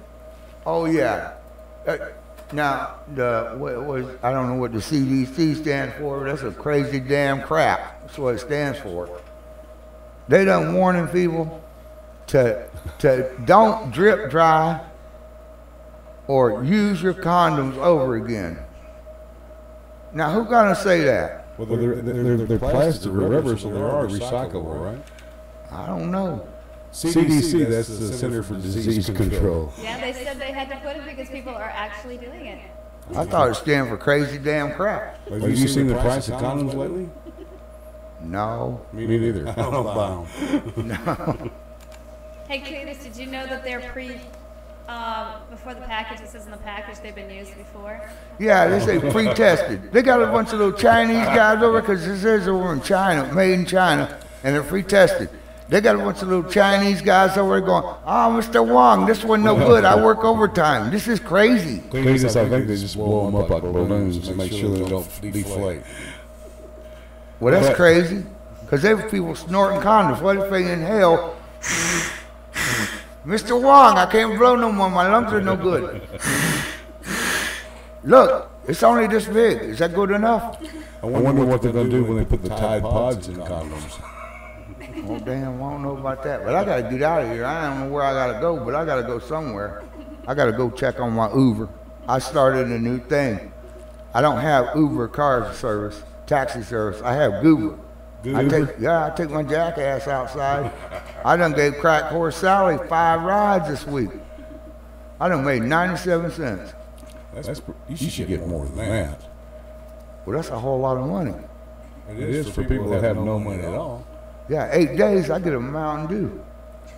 B: Oh yeah. Now I don't know what the CDC stands for. That's a crazy damn crap. That's what it stands for. They done warning people to don't drip dry or use your condoms over again. Now who gonna say that?
D: Well, they're plastic or rubber, so they are recyclable, right?
B: I don't know.
D: CDC, that's the Center for Disease Control.
E: Yeah, they said they had to put it because people are actually doing it.
B: I thought it stood for crazy damn crap.
D: Have you seen the price of condoms lately?
B: No.
D: Me neither. I don't buy them.
B: No.
E: Hey, Cletus, did you know that they're before the package, it says in the package they've been used before?
B: Yeah, they say pre-tested. They got a bunch of little Chinese guys over because it says over in China, made in China, and they're pre-tested. They got a bunch of little Chinese guys over there going, "Oh, Mr. Wong, this one no good. I work overtime. This is crazy."
D: Cletus, I think they just blow them up like balloons to make sure they don't deflate.
B: Well, that's crazy because there were people snorting condoms. What if they inhale? Mr. Wong, I can't blow no more. My lungs are no good. Look, it's only this big. Is that good enough?
D: I wonder what they're going to do when they put the Tide Pods in condoms.
B: Oh, damn, I don't know about that. But I got to get out of here. I don't know where I got to go, but I got to go somewhere. I got to go check on my Uber. I started a new thing. I don't have Uber car service, taxi service. I have Goober. I take my jackass outside. I done gave Crack Horse Sally 5 rides this week. I done made 97 cents.
D: You should get more than that.
B: Well, that's a whole lot of money.
D: It is for people that have no money at all.
B: Yeah, 8 days, I get a Mountain Dew.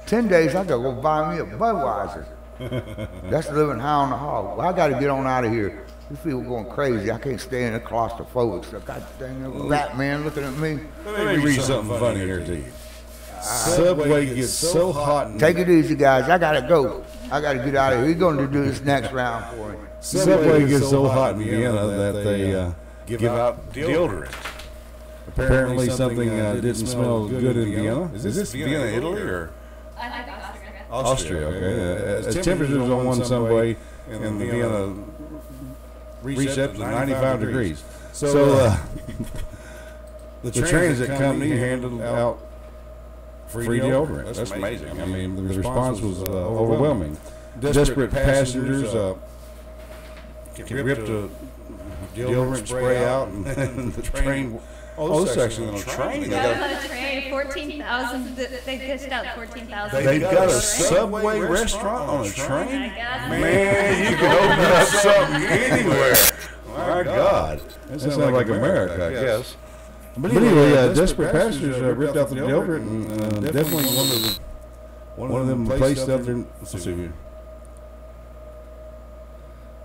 B: 10 days, I gotta go buy me a Budweiser. That's living high on the hog. Well, I gotta get on out of here. These people going crazy. I can't stay in the claustrophobic stuff. God dang, that rat man looking at me.
D: Let me read something funny here to you. Subway gets so hot.
B: Take it easy, guys. I gotta go. I gotta get out of here. He's going to do this next round for me.
D: Subway gets so hot in Vienna that they give out deodorant. Apparently something didn't smell good in Vienna. Is this Vienna, Italy, or?
E: I think Austria.
D: Austria, okay. Temperatures on one subway in Vienna reached up to 95 degrees. So the transit company handed out free deodorant. That's amazing. I mean, the response was overwhelming. Desperate passengers ripped a deodorant spray out, and the train. Oh, this is actually on a train.
E: They got on a train, 14,000. They dished out 14,000.
D: They've got a Subway restaurant on a train? Man, you can open up something anywhere. My God. That sounds like America, I guess. But anyway, desperate passengers ripped out the deodorant, and definitely one of them placed out there. Let's see here.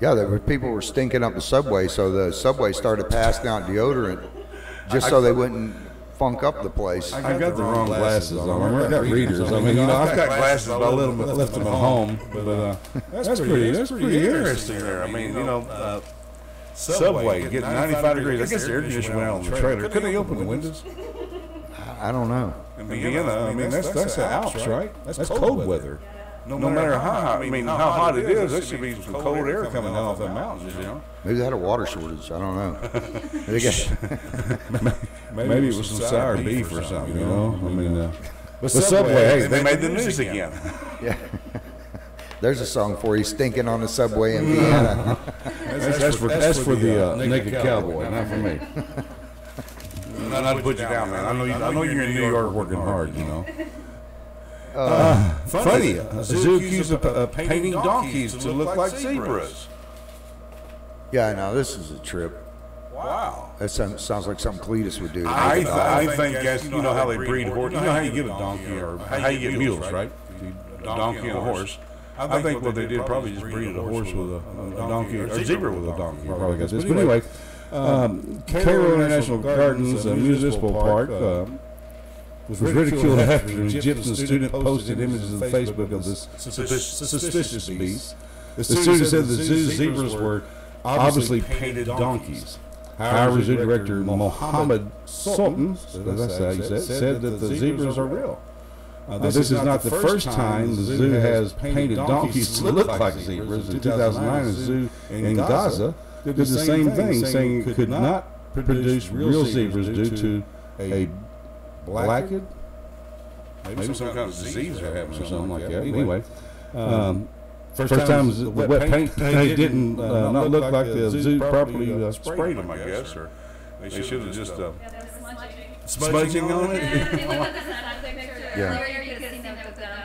B: Yeah, people were stinking up the subway, so the subway started passing out deodorant just so they wouldn't funk up the place.
D: I got the wrong glasses on. I got readers. I mean, I've got glasses, but I left them at home. But that's pretty interesting there. I mean, Subway getting 95 degrees. I guess the air conditioner went out on the trailer. Couldn't they open the windows?
B: I don't know.
D: In Vienna, I mean, that's the Alps, right? That's cold weather. No matter how hot, how hot it is, there should be some cold air coming down off the mountains,
B: Maybe they had a water shortage. I don't know.
D: Maybe it was some sour beef or something, I mean, but Subway, hey, they made the news again.
B: Yeah. There's a song for you, stinking on the subway in Vienna.
D: That's for the naked cowboy, not for me. Not to put you down, man. I know you're in New York working hard, Funny, a zoo accused of painting donkeys to look like zebras.
B: Yeah, I know. This is a trip.
D: Wow.
B: That sounds like something Cletus would do.
D: I think that's, how they breed horses. You know how you get a donkey, or how you get mules, right? A donkey and a horse. I think what they did probably just breed a horse with a donkey, or a zebra with a donkky. Probably got this. But anyway, Cairo International Gardens, a municipal park, was ridiculed after an Egyptian student posted images on Facebook of this suspicious beast. The student said the zoo zebras were obviously painted donkeys. However, zoo director Mohammed Sultan, that's how he said that the zebras are real. This is not the first time the zoo has painted donkeys to look like zebras. In 2009, the zoo in Gaza did the same thing, saying it could not produce real zebras due to a blackhead, maybe some kind of disease or something like that. Anyway, first time the wet paint didn't not look like the zoo properly sprayed them, I guess, or they should have just smudging on it.
B: Yeah.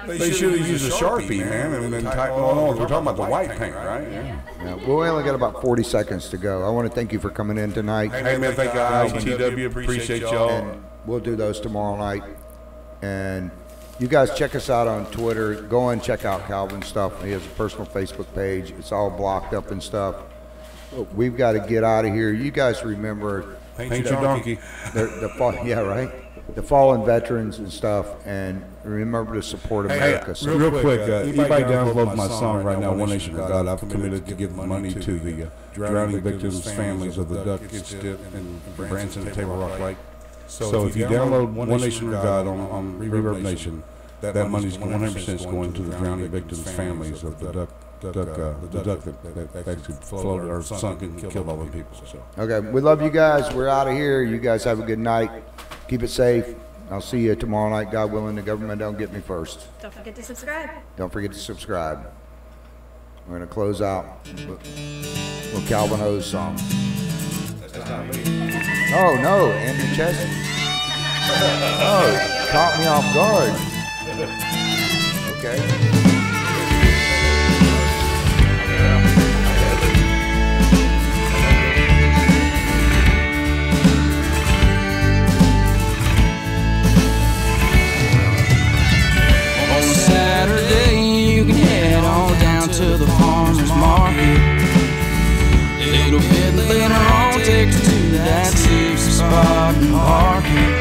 D: They should have used a Sharpie, man, and then type. Oh, we're talking about the white paint, right?
B: Yeah. Well, we only got about 40 seconds to go. I want to thank you for coming in tonight.
D: Hey, man, thank you, IITW. Appreciate y'all.
B: And we'll do those tomorrow night. And you guys check us out on Twitter. Go and check out Calvin's stuff. He has a personal Facebook page. It's all blocked up and stuff. But we've got to get out of here. You guys remember
D: Paint your donkey.
B: Yeah, right. The fallen veterans and stuff, and remember to support America.
D: Hey, real quick, anybody download my song right now, One Nation of God, I've committed to give money to the drowning victims' families of the Duck and Branson and Table Rock Lake. So if you download One Nation of God on Reverb Nation, that money's 100% going to the drowning victims' families of the duck that actually floated or sunk and killed all the people. So.
B: Okay, we love you guys. We're out of here. You guys have a good night. Keep it safe. I'll see you tomorrow night, God willing. The government don't get me first.
E: Don't forget to subscribe.
B: Don't forget to subscribe. We're going to close out with Calvin O's song. Oh, no, Andrew Chastain. Oh, caught me off guard. Okay.
A: Saturday, you can head on down to the farmer's market. A little bit later on, take you to that safe spot and park it.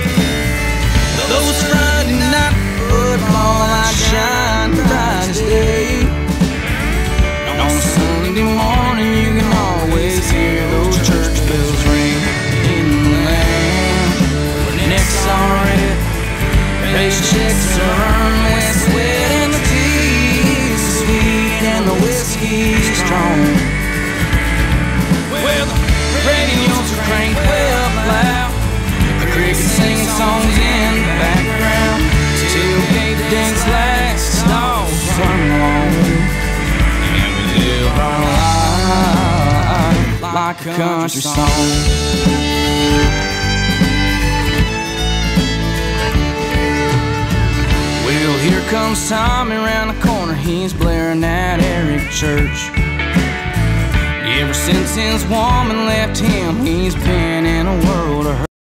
A: Those Friday night football lights shine bright as day. On a Sunday morning, you can always hear those church bells ring in the land. When necks are red, paychecks are earned with sweat and the tea's sweet and the whiskey's strong. Well, the radios are cranked way up loud, the crickets singing songs in the background. Tailgate dance last, dogs run along, and we live our life like a country song. Well, here comes Tommy around the corner, he's blaring that Eric Church. Ever since his woman left him, he's been in a world of hurt.